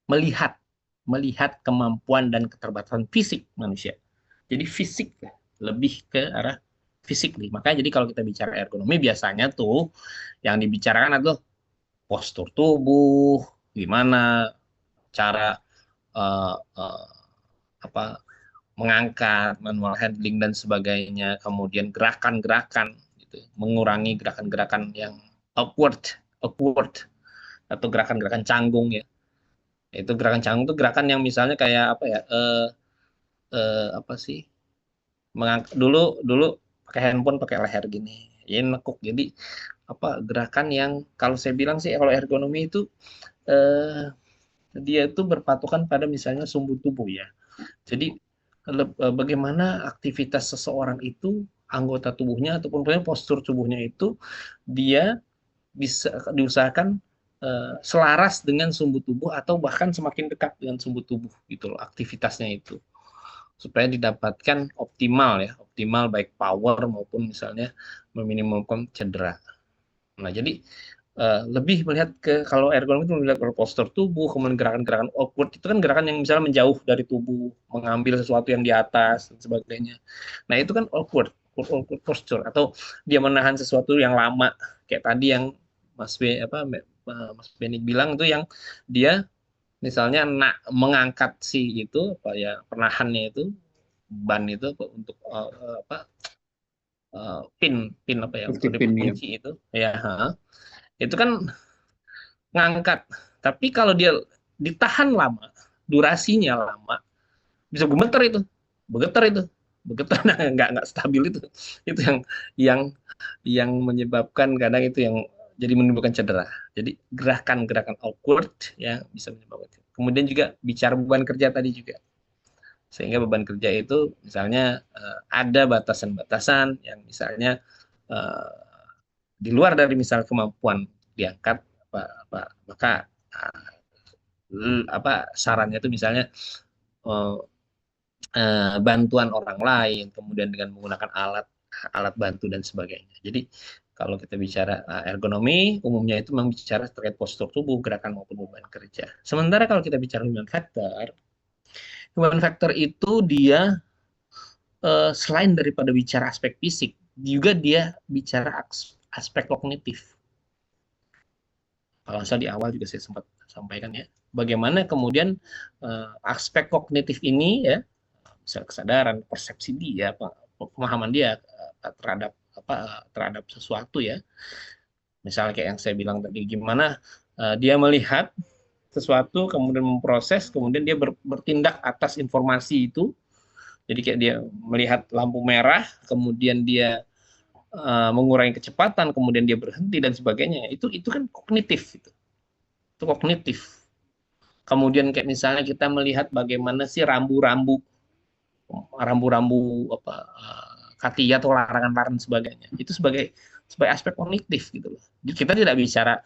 Speaker 1: Melihat kemampuan dan keterbatasan fisik manusia. Jadi fisik lebih ke arah fisik nih. Makanya jadi kalau kita bicara ergonomi biasanya tuh yang dibicarakan adalah postur tubuh, gimana cara uh, uh, apa mengangkat, manual handling dan sebagainya, kemudian gerakan-gerakan gitu, mengurangi gerakan-gerakan yang awkward atau gerakan-gerakan canggung ya. Itu gerakan canggung itu gerakan yang misalnya kayak apa ya? Apa sih? Dulu dulu pakai handphone pakai leher gini. Ya nekuk. Jadi apa gerakan yang kalau saya bilang sih kalau ergonomi itu eh, dia itu berpatokan pada misalnya sumbu tubuh ya. Jadi bagaimana aktivitas seseorang itu anggota tubuhnya ataupun postur tubuhnya itu dia bisa diusahakan selaras dengan sumbu tubuh atau bahkan semakin dekat dengan sumbu tubuh gitu loh aktivitasnya itu, supaya didapatkan optimal baik power maupun misalnya meminimumkan cedera. Nah, jadi lebih melihat kalau ergonomi itu melihat postur tubuh, kemudian gerakan-gerakan awkward itu kan gerakan yang misalnya menjauh dari tubuh, mengambil sesuatu yang di atas dan sebagainya. Nah, itu kan awkward posture, atau dia menahan sesuatu yang lama kayak tadi yang Mas Beni bilang itu, yang dia misalnya mengangkat si itu apa ya, penahannya itu, ban itu untuk pin apa ya, untuk
Speaker 3: Safety pin ya.
Speaker 1: dikunci itu ya, itu kan ngangkat. Tapi kalau dia ditahan lama, durasinya lama, bisa bergetar, nah, nggak stabil itu yang yang menyebabkan kadang itu yang jadi menimbulkan cedera. Jadi gerakan-gerakan awkward ya bisa menyebabkan. Kemudian juga bicara beban kerja tadi juga, sehingga beban kerja itu misalnya ada batasan-batasan yang misalnya uh, di luar dari misal kemampuan diangkat maka sarannya itu misalnya uh, bantuan orang lain, kemudian dengan menggunakan alat bantu dan sebagainya. Jadi kalau kita bicara ergonomi, umumnya itu memang bicara terkait postur tubuh, gerakan maupun beban kerja. Sementara kalau kita bicara human factor itu dia selain daripada bicara aspek fisik, juga dia bicara aspek kognitif. Kalau saya di awal juga saya sempat sampaikan ya, bagaimana kemudian aspek kognitif ini ya, misalnya kesadaran, persepsi dia, pemahaman dia terhadap sesuatu ya. Misalnya kayak yang saya bilang tadi, gimana dia melihat sesuatu, kemudian memproses, kemudian dia bertindak atas informasi itu. Jadi kayak dia melihat lampu merah, kemudian dia mengurangi kecepatan, kemudian dia berhenti dan sebagainya. Itu kan kognitif itu kognitif. Kemudian kayak misalnya kita melihat bagaimana sih rambu-rambu katia atau larangan-larangan sebagainya. Itu sebagai aspek kognitif gitu loh. Jadi kita tidak bicara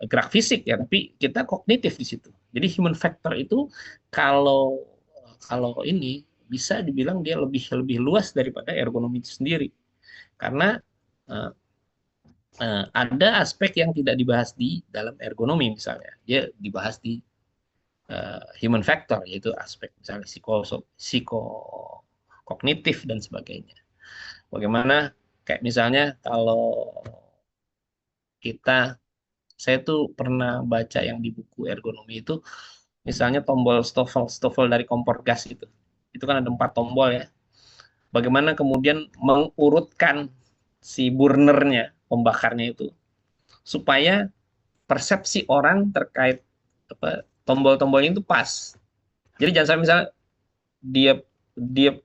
Speaker 1: gerak fisik ya, tapi kita kognitif di situ. Jadi human factor itu kalau ini bisa dibilang dia lebih luas daripada ergonomi itu sendiri. Karena ada aspek yang tidak dibahas di dalam ergonomi, misalnya dia dibahas di human factor, yaitu aspek misalnya psikokognitif dan sebagainya. Bagaimana kayak misalnya kalau saya tuh pernah baca yang di buku ergonomi itu, misalnya tombol stovel dari kompor gas itu kan ada 4 tombol ya. Bagaimana kemudian mengurutkan si burnernya, pembakarnya itu, supaya persepsi orang terkait tombol-tombolnya itu pas. Jadi jangan sampai misalnya dia dia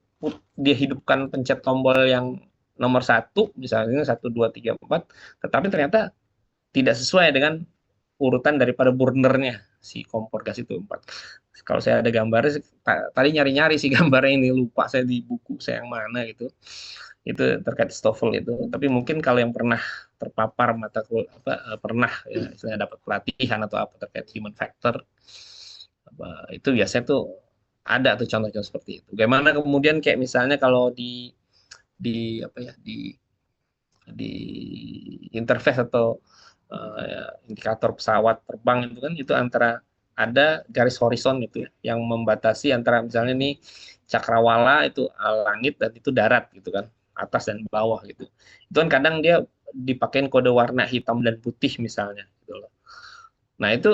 Speaker 1: dia hidupkan pencet tombol yang nomor 1, misalnya 1, 2, 3, 4, tetapi ternyata tidak sesuai dengan urutan daripada burnernya si kompor gas itu 4. Kalau saya ada gambarnya, tadi nyari-nyari sih gambarnya ini, lupa saya di buku saya yang mana gitu. Itu terkait stovel itu. Tapi mungkin kalau yang pernah terpapar pernah ya, misalnya dapat pelatihan atau apa terkait human factor, itu biasanya tuh ada tuh contoh-contoh seperti itu. Bagaimana kemudian kayak misalnya kalau di di interface atau indikator pesawat terbang itu kan, itu antara ada garis horizon itu ya, yang membatasi antara misalnya nih cakrawala itu langit dan itu darat gitu kan, atas dan bawah gitu. Itu kan kadang dia dipakein kode warna hitam dan putih misalnya gitu loh. Nah, itu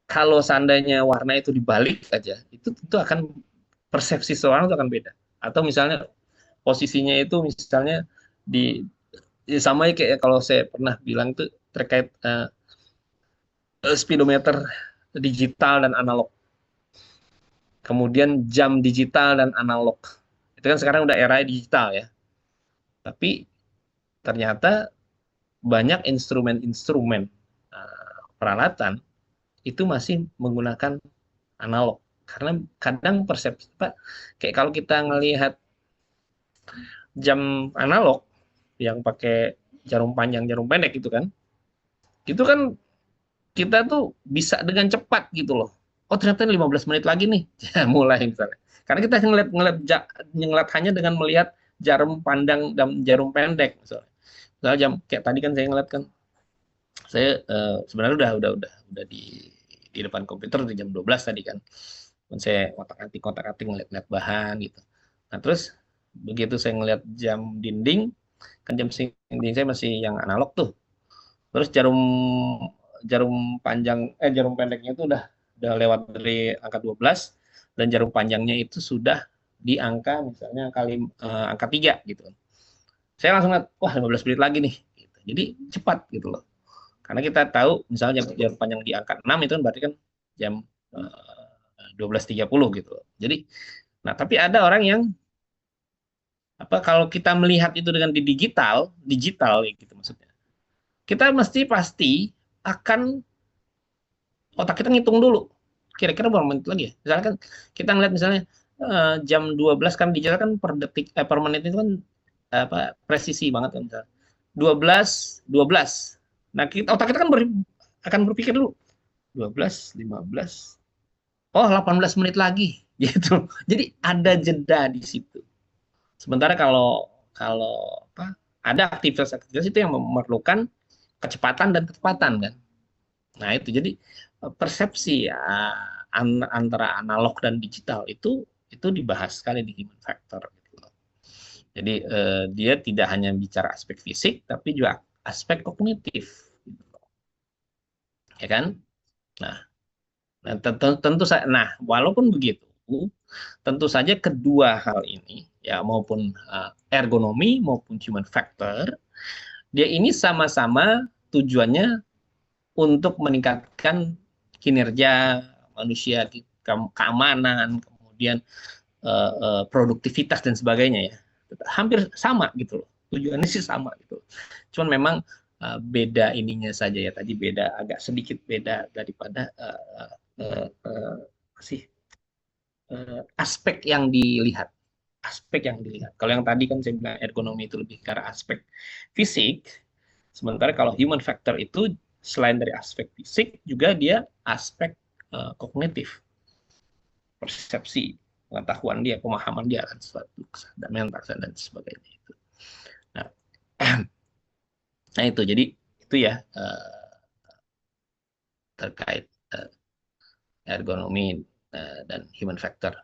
Speaker 1: kalau seandainya warna itu dibalik aja, itu akan persepsi seorang itu akan beda. Atau misalnya posisinya itu misalnya di sama kayak kalau saya pernah bilang tuh terkait speedometer digital dan analog. Kemudian jam digital dan analog. Itu kan sekarang udah era digital ya. Tapi ternyata banyak instrumen-instrumen peralatan itu masih menggunakan analog. Karena kadang persepsi kayak kalau kita ngelihat jam analog yang pakai jarum panjang, jarum pendek itu kan, itu kan kita tuh bisa dengan cepat gitu loh. Oh ternyata 15 menit lagi nih, ya, mulai misalnya. Karena kita ngeliat hanya dengan melihat jarum pandang dan jarum pendek misalnya. Misalnya jam kayak tadi kan saya ngeliat kan, saya sebenarnya udah di depan komputer di jam 12 tadi kan. Dan saya kotak-atik ngeliat-ngeliat bahan gitu. Nah terus begitu saya ngeliat jam dinding, kan jam dinding saya masih yang analog tuh. Terus jarum jarum jarum pendeknya itu udah lewat dari angka 12 dan jarum panjangnya itu sudah di angka misalnya angka 3 gitu. Saya langsung lihat, wah 15 menit lagi nih. Gitu. Jadi cepat gitu loh. Karena kita tahu misalnya jarum panjang di angka 6 itu kan berarti kan jam 12.30 gitu loh. Jadi nah tapi ada orang yang kalau kita melihat itu dengan di digital gitu maksudnya. Kita pasti akan otak kita ngitung dulu. Kira-kira berapa menit lagi ya? Misalnya kan kita ngeliat misalnya jam 12 kan digital kan per detik per menit itu kan presisi banget kan misalnya. 12. Nah, otak kita kan akan berpikir dulu 12, 15. Oh, 18 menit lagi gitu. Jadi ada jeda di situ. Sementara kalau kalau ada aktivitas-aktivitas itu yang memerlukan kecepatan dan ketepatan kan. Nah, itu jadi persepsi antara analog dan digital itu dibahas sekali di human factor gitu loh. Jadi dia tidak hanya bicara aspek fisik tapi juga aspek kognitif gitu loh. Ya kan? Nah, tentu saja walaupun begitu tentu saja kedua hal ini ya maupun ergonomi maupun human factor dia ini sama-sama tujuannya untuk meningkatkan kinerja manusia, keamanan, kemudian produktivitas dan sebagainya ya. Hampir sama gitu loh. Tujuannya sih sama gitu. Cuman memang beda ininya saja ya tadi agak sedikit beda daripada aspek yang dilihat. Kalau yang tadi kan saya bilang ergonomi itu lebih ke arah aspek fisik, sementara kalau human factor itu selain dari aspek fisik juga dia aspek kognitif, persepsi, pengetahuan dia, pemahaman dia akan sesuatu, dan mental dan sebagainya itu. Nah, nah itu jadi itu ya terkait ergonomi dan human factor.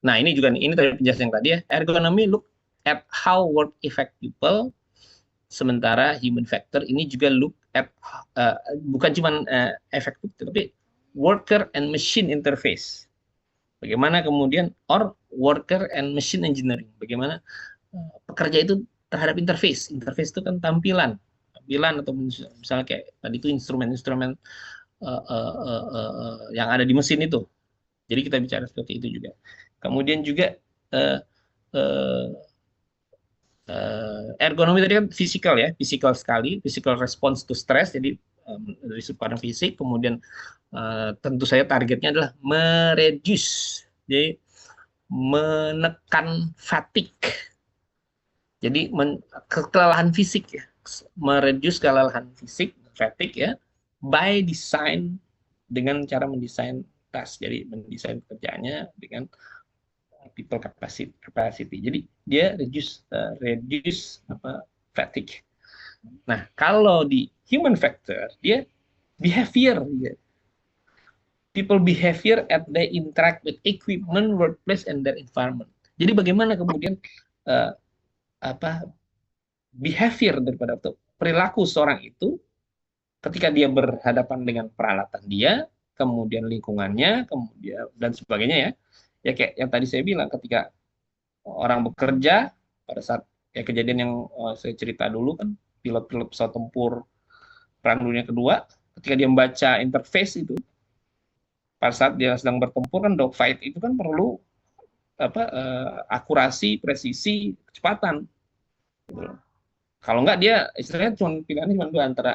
Speaker 1: Nah ini juga ini tadi penjelasan yang tadi ya. Ergonomi look at how work affect people, sementara human factor ini juga look at bukan cuma efektif tapi worker and machine interface. Bagaimana kemudian worker and machine engineering. Bagaimana pekerja itu terhadap interface. Interface itu kan tampilan atau misalnya kayak tadi itu instrumen-instrumen yang ada di mesin itu. Jadi kita bicara seperti itu juga. Kemudian juga ergonomi tadi kan fisikal ya, fisikal sekali, physical response to stress. Jadi dari sudut pandang fisik, kemudian tentu saya targetnya adalah mereduce, jadi menekan fatigue. Jadi kelelahan fisik ya, mereduce kelelahan fisik, fatigue ya, by design dengan cara mendesain task. Jadi mendesain pekerjaannya dengan people capacity. Jadi dia reduce fatigue. Nah, kalau di human factor dia behavior ya. People behavior as they interact with equipment, workplace and their environment. Jadi bagaimana kemudian behavior daripada perilaku seorang itu ketika dia berhadapan dengan peralatan dia, kemudian lingkungannya, kemudian dan sebagainya ya. Ya kayak yang tadi saya bilang ketika orang bekerja pada saat ya kejadian yang saya cerita dulu kan pilot-pilot pesawat tempur Perang Dunia Kedua ketika dia membaca interface itu pada saat dia sedang bertempur kan dogfight itu kan perlu akurasi, presisi, kecepatan. Gitu. Kalau enggak dia istilahnya pilihannya cuma dua antara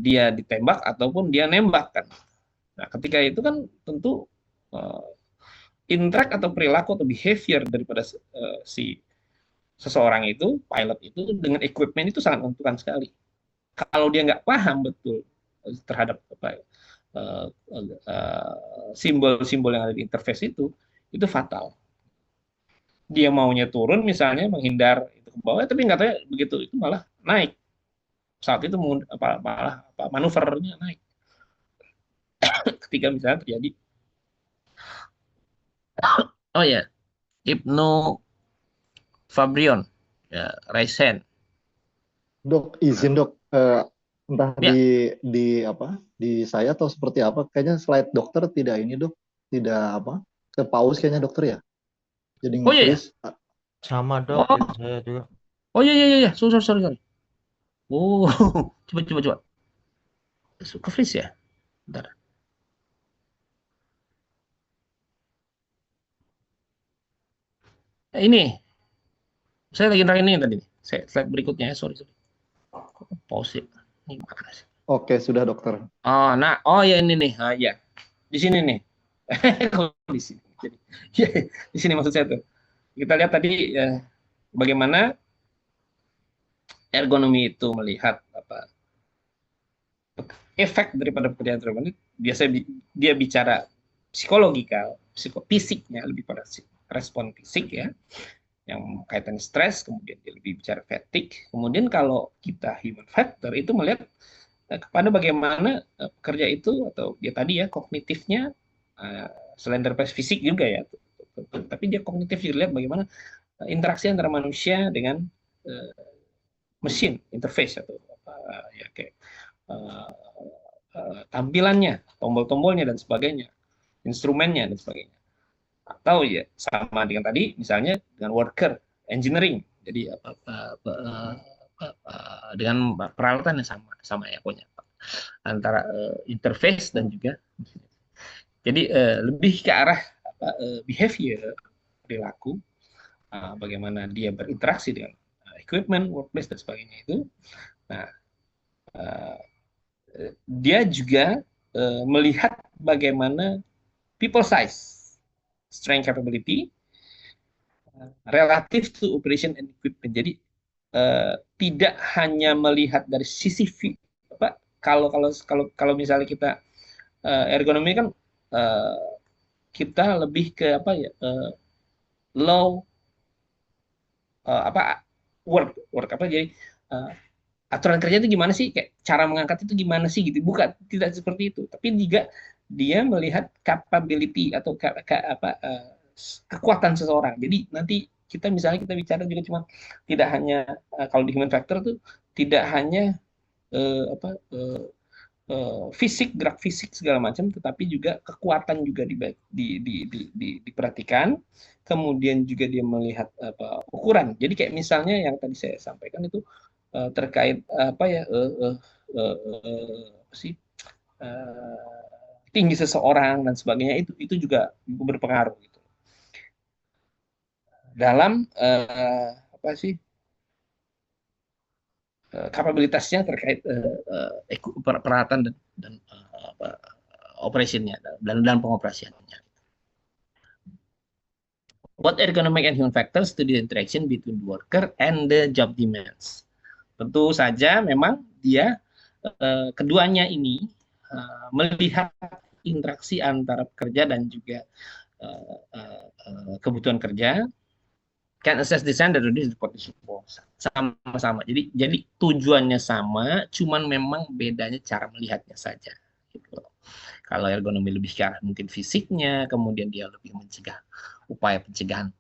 Speaker 1: dia ditembak ataupun dia nembak kan. Nah ketika itu kan tentu interact atau perilaku atau behavior daripada si seseorang itu, pilot itu dengan equipment itu sangat menentukan sekali. kalau dia nggak paham betul terhadap simbol-simbol yang ada di interface itu fatal. Dia maunya turun misalnya menghindar itu ke bawah, tapi nggak tahu ya, begitu itu malah naik. Saat itu malah manuvernya naik. Ketika misalnya terjadi, oh ya, Ibnu Fabrion, ya, raise hand.
Speaker 5: Dok, izin dok, entah
Speaker 1: Ya,
Speaker 5: di apa di saya atau seperti apa? Kayaknya slide dokter tidak ini dok, tidak apa ke pause kayaknya dokter ya. Jadi
Speaker 1: oh iya, ya.
Speaker 5: nge-freeze.
Speaker 6: Sama dok,
Speaker 1: Oh,
Speaker 6: saya juga.
Speaker 1: oh iya, iya, iya, sorry, sorry, sorry. Oh, coba. Ke freeze ya? Bentar. Ini, saya lagi nerangin ini tadi. Slide berikutnya, sorry. Pause ya. Ini mana sih?
Speaker 5: Oke, sudah dokter.
Speaker 1: Oh, nah, oh ya ini nih, ya, di sini nih. Di sini. Jadi, ya, di sini maksud saya tuh. Kita lihat tadi bagaimana ergonomi itu melihat efek daripada pekerjaan tersebut. Biasanya dia bicara psikologikal, psikofisiknya lebih pada respon fisik ya, yang kaitan stres, kemudian dia lebih bicara fatigue. Kemudian kalau kita human factor itu melihat kepada bagaimana pekerja itu atau dia tadi ya kognitifnya selain dari fisik juga ya, tapi dia kognitif juga lihat bagaimana interaksi antara manusia dengan mesin interface atau ya kayak tampilannya, tombol-tombolnya dan sebagainya, instrumennya dan sebagainya. Atau ya sama dengan tadi misalnya dengan worker engineering. Jadi dengan peralatan yang sama ya pokoknya antara interface dan juga jadi lebih ke arah behavior perilaku, bagaimana dia berinteraksi dengan equipment, workplace dan sebagainya itu. Nah, dia juga melihat bagaimana people size, strength capability, relative to operation and equipment. Jadi tidak hanya melihat dari sisi kalau misalnya kita ergonomi kan kita lebih ke low work jadi aturan kerja itu gimana sih, kayak cara mengangkat itu gimana sih gitu, bukan, tidak seperti itu, tapi juga dia melihat capability atau kekuatan seseorang. Jadi nanti kita misalnya kita bicara juga cuma tidak hanya kalau di human factor tuh tidak hanya fisik, gerak fisik segala macam, tetapi juga kekuatan juga diperhatikan. Kemudian juga dia melihat ukuran. Jadi kayak misalnya yang tadi saya sampaikan itu terkait tinggi seseorang dan sebagainya, itu juga berpengaruh gitu dalam kapabilitasnya terkait peralatan dan operationnya dan pengoperasiannya. What ergonomic and human factors to the interaction between the worker and the job demands. Tentu saja memang dia keduanya ini melihat interaksi antara pekerja dan juga kebutuhan kerja. Can assess design dan reduce the potential. Sama-sama. Jadi tujuannya sama, cuman memang bedanya cara melihatnya saja. Gitu. Kalau ergonomi lebih ke arah mungkin fisiknya, kemudian dia lebih mencegah upaya pencegahan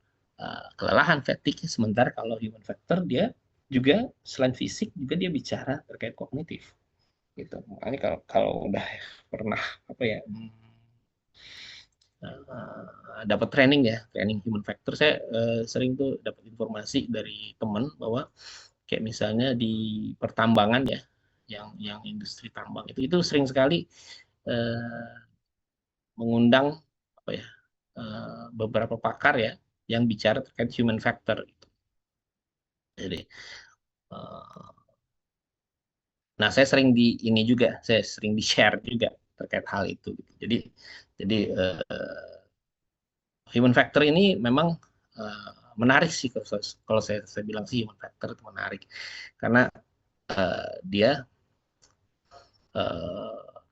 Speaker 1: kelelahan, fatigue. Sementara kalau human factor dia juga selain fisik juga dia bicara terkait kognitif. Gitu. Makanya kalau udah pernah dapat training human factor, saya sering tuh dapat informasi dari teman bahwa kayak misalnya di pertambangan ya, yang industri tambang itu sering sekali mengundang beberapa pakar ya yang bicara terkait human factor gitu. Jadi nah saya sering saya sering di share juga terkait hal itu gitu. Jadi human factor ini memang menarik sih, kalau saya bilang sih human factor itu menarik karena dia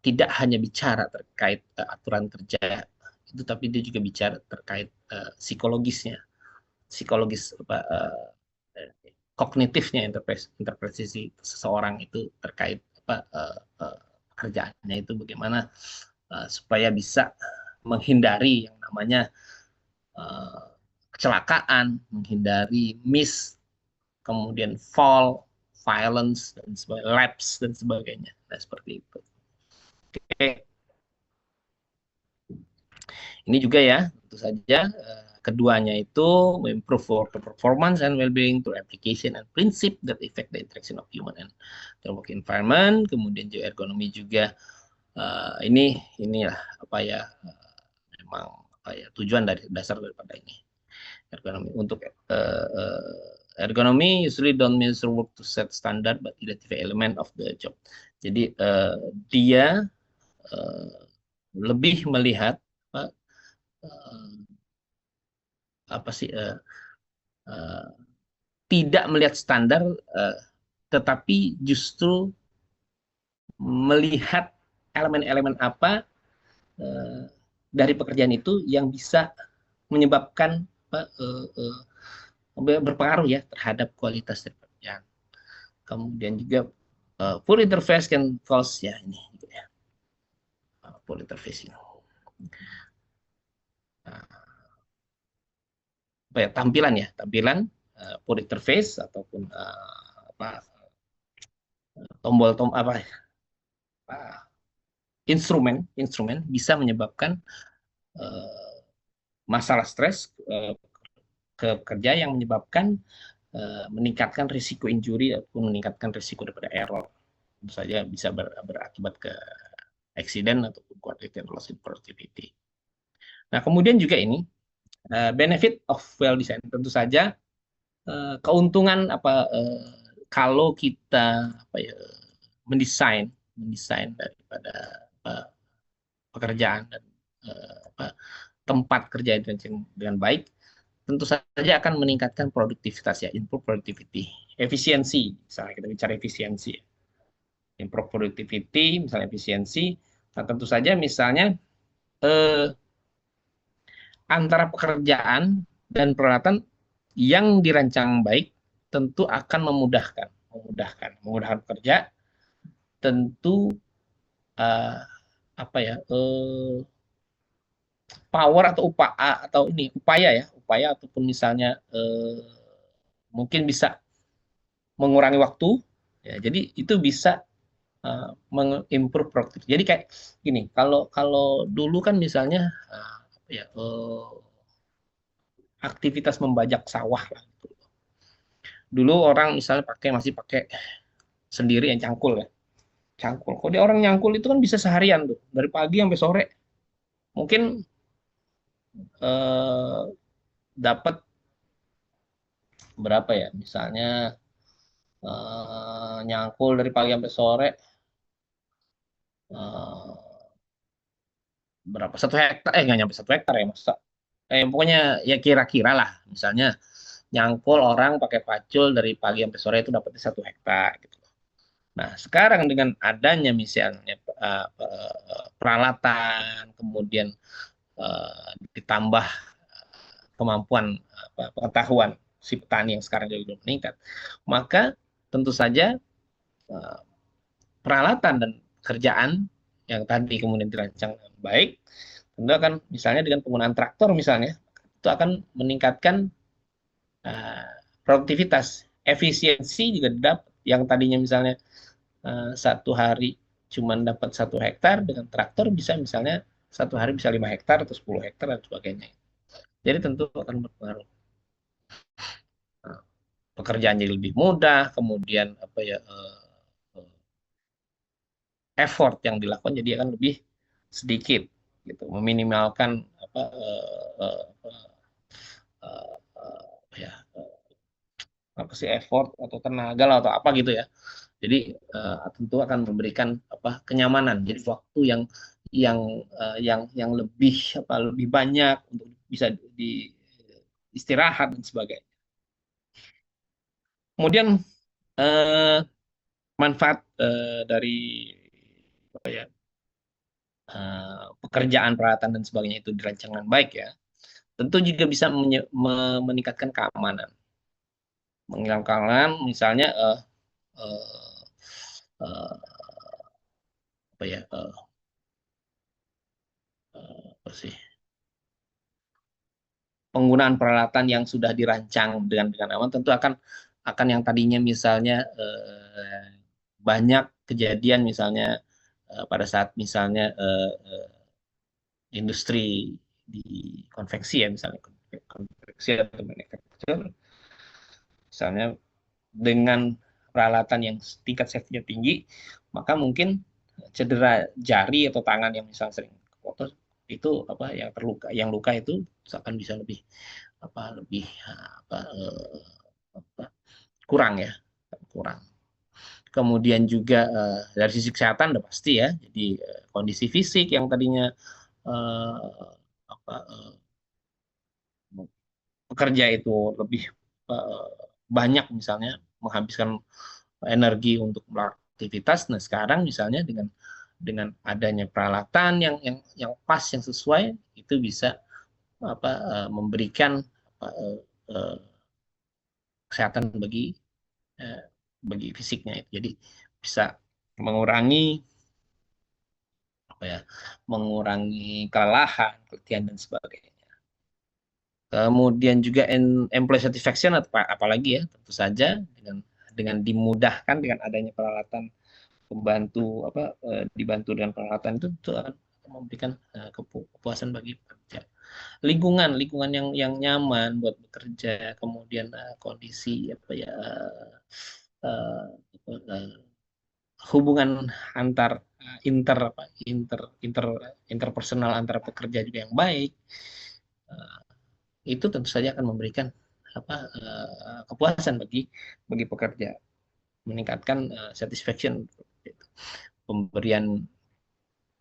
Speaker 1: tidak hanya bicara terkait aturan kerja itu, tapi dia juga bicara terkait psikologis kognitifnya, interpretasi seseorang itu terkait pekerjaannya itu bagaimana supaya bisa menghindari yang namanya kecelakaan, menghindari miss, kemudian fall, violence, dan lapse, dan sebagainya. Nah, seperti itu. Oke. Ini juga ya, tentu saja keduanya itu improve worker performance and well-being through application and principle that affect the interaction of human and their work environment. Kemudian juga ergonomi juga inilah memang tujuan dari dasar daripada ini ergonomi. Untuk ergonomi usually don't measure work to set standard but identify element of the job. Jadi dia lebih melihat tidak melihat standar, tetapi justru melihat elemen-elemen apa dari pekerjaan itu yang bisa menyebabkan berpengaruh ya terhadap kualitas dari pekerjaan. Kemudian juga poor interface can cause ya ini gitu ya, poor interface ini. Tampilan poor interface ataupun instrumen bisa menyebabkan masalah stres ke pekerja yang menyebabkan meningkatkan risiko injury ataupun meningkatkan risiko daripada error. Tentu saja bisa berakibat ke accident ataupun quality and loss in productivity. Nah, kemudian juga ini benefit of well design, tentu saja keuntungan kalau kita mendesain daripada pekerjaan dan tempat kerja dengan baik, tentu saja akan meningkatkan produktivitas ya, improve productivity, efisiensi. Misalnya kita bicara efisiensi, improve productivity, misalnya efisiensi. Nah, tentu saja misalnya antara pekerjaan dan peralatan yang dirancang baik tentu akan memudahkan pekerja. Tentu power atau upaya ataupun misalnya mungkin bisa mengurangi waktu ya, jadi itu bisa mengimprove produktivitas. Jadi kayak gini, kalau dulu kan misalnya aktivitas membajak sawah lah gitu. Dulu orang misalnya masih pakai sendiri yang cangkul ya. Cangkul. Kalau dia orang nyangkul itu kan bisa seharian tuh, dari pagi sampai sore. Mungkin dapat berapa ya? Misalnya nyangkul dari pagi sampai sore berapa? 1 hektar? Nggak nyampe 1 hektar ya, masa? Pokoknya ya kira-kira lah, misalnya nyangkul orang pakai pacul dari pagi sampai sore itu dapatnya 1 hektar gitu. Nah, sekarang dengan adanya misalnya peralatan, kemudian ditambah kemampuan pengetahuan si petani yang sekarang juga meningkat, maka tentu saja peralatan dan kerjaan yang tadi kemudian dirancang dengan baik, tentu akan misalnya dengan penggunaan traktor misalnya, itu akan meningkatkan produktivitas, efisiensi juga dapat. Yang tadinya misalnya 1 hari cuma dapat 1 hektar, dengan traktor bisa misalnya 1 hari bisa 5 hektar atau 10 hektar dan sebagainya. Jadi tentu akan berpengaruh. Pekerjaan jadi lebih mudah, kemudian effort yang dilakukan jadi akan lebih sedikit, gitu, meminimalkan effort atau tenaga lah, atau apa gitu ya. Jadi tentu akan memberikan kenyamanan. Jadi waktu yang lebih banyak untuk bisa istirahat dan sebagainya. Kemudian manfaat dari apa ya, pekerjaan peralatan dan sebagainya itu dirancang dengan baik ya, tentu juga bisa meningkatkan keamanan. Menghilangkan misalnya eh, eh, apa ya apa sih, penggunaan peralatan yang sudah dirancang dengan aman tentu akan yang tadinya misalnya banyak kejadian misalnya pada saat misalnya industri di konveksi ya, misalnya konveksi atau manufacture misalnya dengan peralatan yang tingkat safety-nya tinggi, maka mungkin cedera jari atau tangan yang misalnya sering kotor itu apa yang terluka, yang luka itu akan bisa lebih lebih apa, kurang ya, kurang. Kemudian juga dari sisi kesehatan udah pasti ya, jadi kondisi fisik yang tadinya eh, apa, pekerja itu lebih eh, banyak misalnya menghabiskan energi untuk beraktivitas. Nah, sekarang misalnya dengan adanya peralatan yang pas yang sesuai itu bisa memberikan apa, eh, kesehatan eh, bagi fisiknya itu. Jadi bisa mengurangi apa ya, mengurangi kelelahan, keletihan dan sebagainya. Kemudian juga employee satisfaction atau apalagi ya, tentu saja dengan dimudahkan dengan adanya peralatan pembantu dibantu dengan peralatan itu akan memberikan kepuasan bagi pekerja. Lingkungan yang nyaman buat bekerja, kemudian kondisi apa ya uh, uh, hubungan antar inter apa inter inter interpersonal antara pekerja juga yang baik, uh, itu tentu saja akan memberikan kepuasan bagi pekerja, meningkatkan satisfaction, pemberian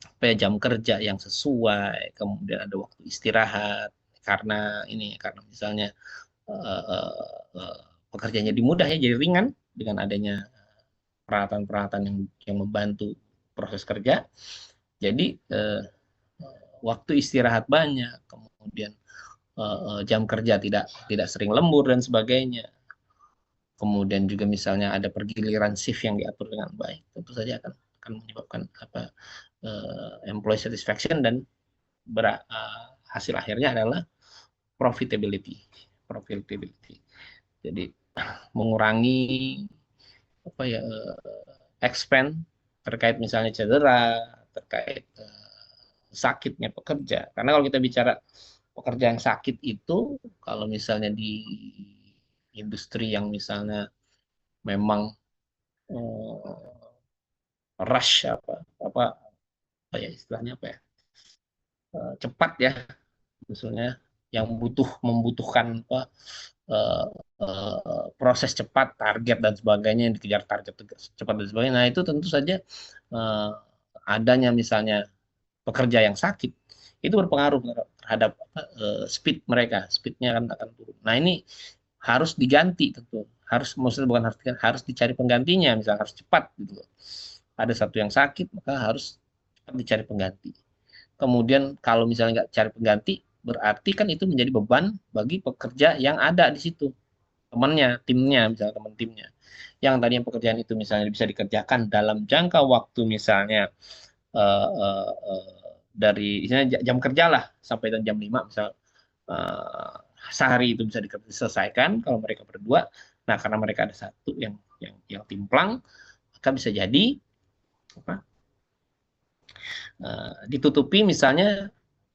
Speaker 1: apa ya, jam kerja yang sesuai, kemudian ada waktu istirahat karena misalnya eh, eh, pekerjaannya dimudah ya, jadi ringan dengan adanya peralatan-peralatan yang membantu proses kerja. Jadi waktu istirahat banyak, kemudian jam kerja tidak tidak sering lembur dan sebagainya. Kemudian juga misalnya ada pergiliran shift yang diatur dengan baik, tentu saja akan menyebabkan employee satisfaction dan hasil akhirnya adalah profitability. Profitability. Jadi mengurangi apa ya expand terkait misalnya cedera, terkait sakitnya pekerja. Karena kalau kita bicara pekerja yang sakit itu, kalau misalnya di industri yang misalnya memang rush apa apa ya istilahnya apa ya cepat ya, misalnya yang membutuhkan uh, proses cepat, target dan sebagainya, yang dikejar target cepat dan sebagainya. Nah, itu tentu saja uh, adanya misalnya pekerja yang sakit itu berpengaruh terhadap speed mereka, speednya akan turun. Nah, ini harus diganti tentu, maksudnya bukan harus dicari penggantinya, misalnya harus cepat gitu. Ada satu yang sakit maka harus cepat dicari pengganti. Kemudian kalau misalnya nggak cari pengganti, berarti kan itu menjadi beban bagi pekerja yang ada di situ, temannya, timnya, misalnya teman timnya. Yang tadinya pekerjaan itu misalnya bisa dikerjakan dalam jangka waktu misalnya uh, uh, uh, dari misalnya jam kerja lah sampai dan jam 5 misal, uh, sehari itu bisa diselesaikan kalau mereka berdua. Nah, karena mereka ada satu yang timplang, maka bisa jadi apa, ditutupi misalnya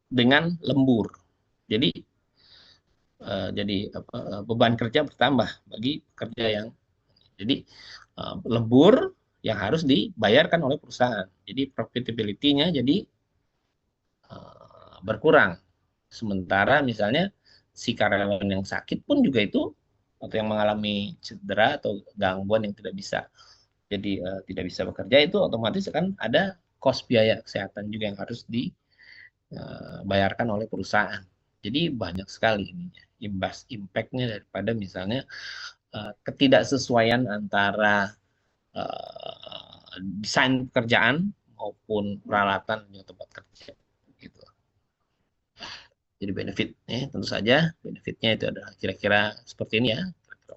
Speaker 1: dengan lembur. Jadi beban kerja bertambah bagi pekerja yang jadi lembur yang harus dibayarkan oleh perusahaan. Jadi profitability-nya jadi berkurang. Sementara misalnya si karyawan yang sakit pun juga itu atau yang mengalami cedera atau gangguan yang tidak bisa bekerja, itu otomatis kan ada cost biaya kesehatan juga yang harus dibayarkan oleh perusahaan. Jadi banyak sekali ininya impact-nya daripada misalnya ketidaksesuaian antara desain pekerjaan maupun peralatan di tempat kerja gitu. Jadi benefitnya tentu saja benefitnya itu adalah kira-kira seperti ini ya.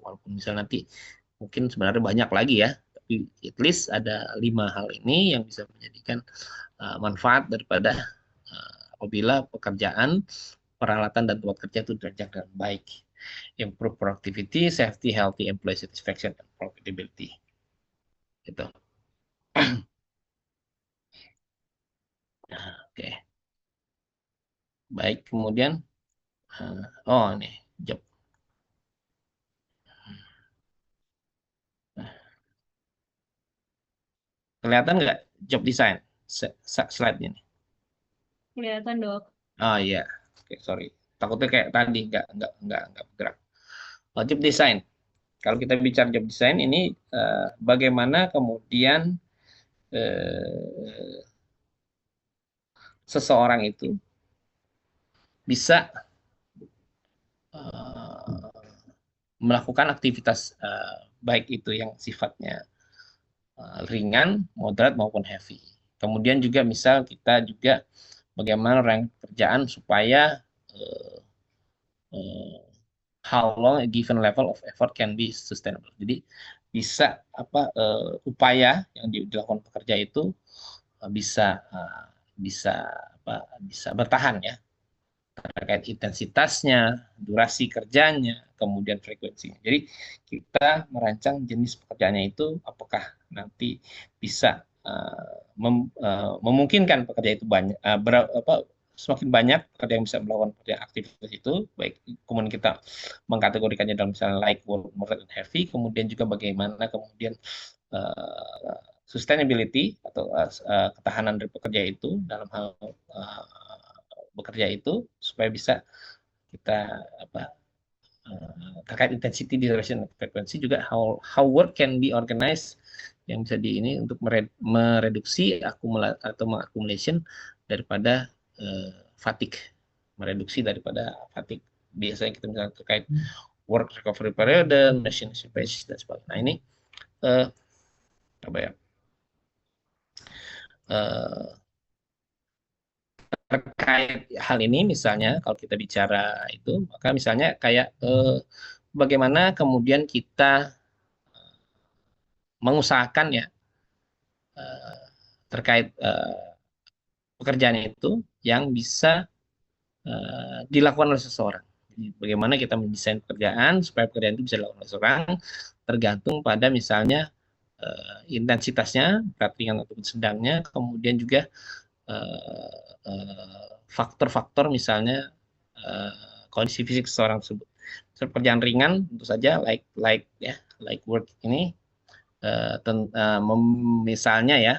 Speaker 1: Walaupun misalnya nanti mungkin sebenarnya banyak lagi ya, tapi at least ada 5 hal ini yang bisa menjadikan manfaat daripada apabila pekerjaan, peralatan dan tempat kerja itu dirancang dengan baik. Improve productivity, safety, healthy, employee satisfaction, and profitability. Gitu. Oke. Baik, kemudian ini job. Kelihatan nggak job design slide-nya nih?
Speaker 6: Kelihatan, Dok.
Speaker 1: Oh iya, oke, sorry. Takutnya kayak tadi nggak bergerak. Job design. Kalau kita bicara job design ini bagaimana kemudian seseorang itu bisa melakukan aktivitas baik itu yang sifatnya ringan, moderat maupun heavy. Kemudian juga misal kita juga bagaimana rank pekerjaan supaya how long a given level of effort can be sustainable. Jadi bisa upaya yang dilakukan pekerja itu bisa bertahan ya, terkait intensitasnya, durasi kerjanya, kemudian frekuensinya. Jadi kita merancang jenis pekerjaannya itu apakah nanti bisa memungkinkan pekerja itu banyak semakin banyak pekerja yang bisa melakukan aktivitas itu, baik kemudian kita mengkategorikannya dalam misalnya light work, moderate, dan heavy, kemudian juga bagaimana kemudian sustainability atau ketahanan dari pekerja itu dalam hal bekerja itu supaya bisa kita terkait intensity, duration, frekuensi, juga how work can be organized yang bisa ini untuk mereduksi atau mengakumulation daripada fatigue, mereduksi daripada fatigue. Biasanya kita misalnya terkait work recovery period, machine space dan sebagainya. Nah ini terkait hal ini misalnya kalau kita bicara itu, maka misalnya kayak bagaimana kemudian kita mengusahakan ya terkait pekerjaan itu yang bisa dilakukan oleh seseorang. Jadi, bagaimana kita mendesain pekerjaan supaya pekerjaan itu bisa dilakukan oleh seseorang, tergantung pada misalnya intensitasnya, berat, ringan ataupun sedangnya, kemudian juga faktor-faktor misalnya kondisi fisik seseorang tersebut. Pekerjaan ringan tentu saja like work ini misalnya ya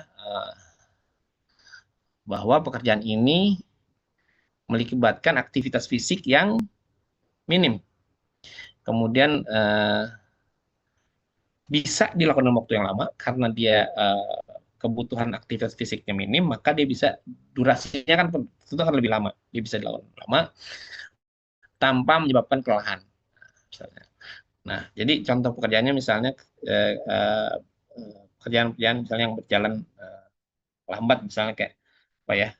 Speaker 1: bahwa pekerjaan ini melibatkan aktivitas fisik yang minim, kemudian bisa dilakukan dalam waktu yang lama karena dia kebutuhan aktivitas fisiknya minim, maka dia bisa durasinya kan tentu akan lebih lama, dia bisa dilakukan lama tanpa menyebabkan kelelahan misalnya. Nah, jadi contoh pekerjaannya misalnya pekerjaan-pekerjaan misalnya yang berjalan lambat misalnya kayak apa ya,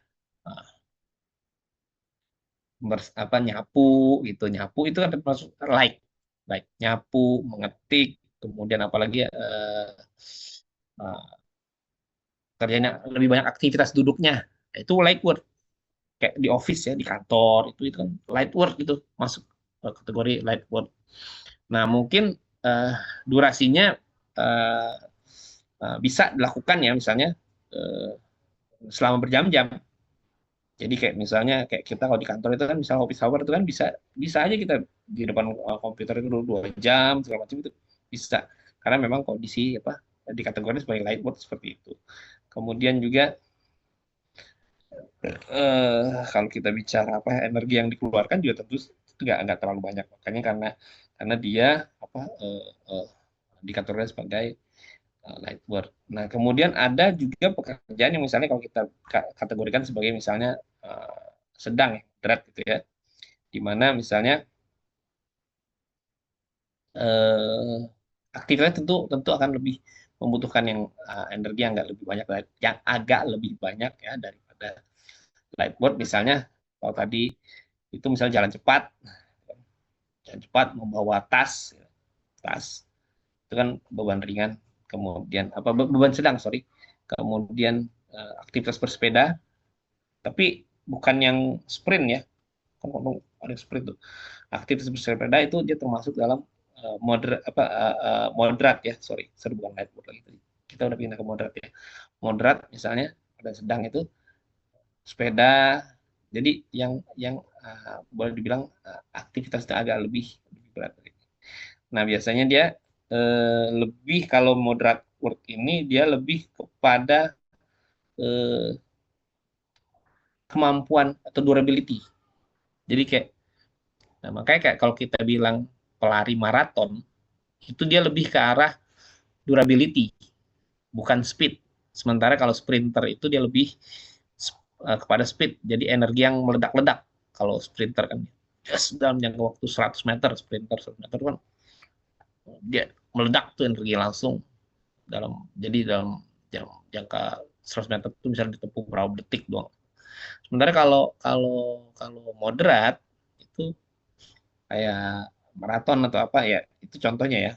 Speaker 1: nyapu gitu. Nyapu itu kan termasuk like nyapu, mengetik, kemudian apalagi kerjanya lebih banyak aktivitas duduknya. Itu light work. Kayak di office ya, di kantor itu kan light work, itu masuk kategori light work. Nah, mungkin durasinya bisa dilakukan ya misalnya selama berjam-jam. Jadi kayak misalnya kayak kita kalau di kantor itu kan misalnya office hour itu kan bisa aja kita di depan komputer itu dulu 2 jam segala macam, itu bisa. Karena memang kondisi di kategori sebagai light work seperti itu. Kemudian juga kalau kita bicara energi yang dikeluarkan juga tentu nggak terlalu banyak, makanya karena dia dikategorikan sebagai light work. Nah, kemudian ada juga pekerjaan yang misalnya kalau kita kategorikan sebagai misalnya sedang ya, berat gitu ya, di mana misalnya aktivitasnya tentu akan lebih membutuhkan yang energi yang agak lebih banyak ya daripada light mode. Misalnya kalau tadi itu misalnya jalan cepat membawa tas itu kan beban ringan, kemudian beban sedang, sorry, kemudian aktivitas bersepeda, tapi bukan yang sprint ya, kan ngomong ada sprint tuh. Aktivitas bersepeda itu dia termasuk dalam moderat ya, sorry bukan light mode lagi, kita udah pindah ke moderat ya. Moderat misalnya ada sedang itu sepeda, jadi yang boleh dibilang aktivitasnya agak lebih berat. Nah, biasanya dia lebih, kalau moderate work ini dia lebih kepada kemampuan atau durability. Jadi kayak, nah makanya kayak kalau kita bilang pelari maraton, itu dia lebih ke arah durability, bukan speed. Sementara kalau sprinter itu dia lebih kepada speed, jadi energi yang meledak-ledak. Kalau sprinter kan, dalam jangka waktu 100 meter, sprinter 100 meter kan, dia meledak tuh energi langsung. Jadi dalam jangka 100 meter itu bisa ditempuh berapa detik doang. Sementara kalau moderat itu kayak maraton atau apa ya, itu contohnya ya,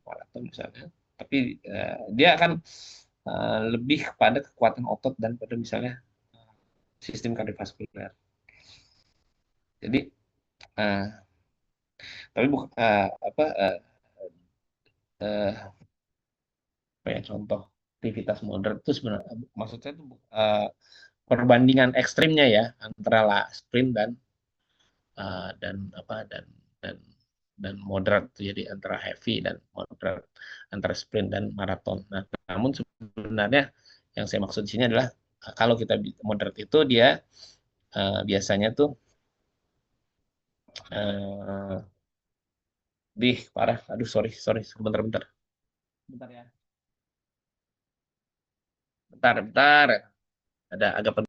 Speaker 1: maraton misalnya. Tapi dia akan lebih kepada kekuatan otot dan pada misalnya sistem kardiovaskuler. Jadi tapi bukan ya, contoh aktivitas moderat itu sebenarnya maksud saya itu perbandingan ekstrimnya ya antara sprint dan dan dan moderat, jadi antara heavy dan moderat, antara sprint dan maraton. Nah, namun sebenarnya yang saya maksud di sini adalah kalau kita moderat itu dia biasanya tuh lebih parah. Aduh, sorry sebentar ya, bentar, ada agak penting.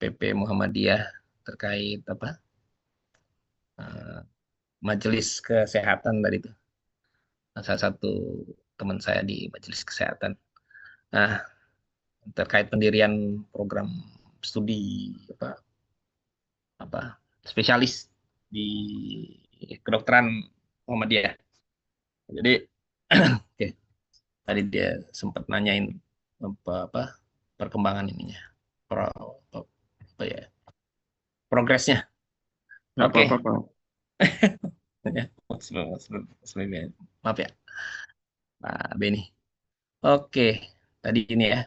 Speaker 1: PP Muhammadiyah terkait majelis kesehatan tadi itu. Salah satu teman saya di majelis kesehatan. Nah, terkait pendirian program studi spesialis di kedokteran Muhammadiyah. Jadi okay, tadi dia sempat nanyain perkembangan ininya, progresnya. Oke. Maaf ya, Pak Beni. Oke, tadi ini ya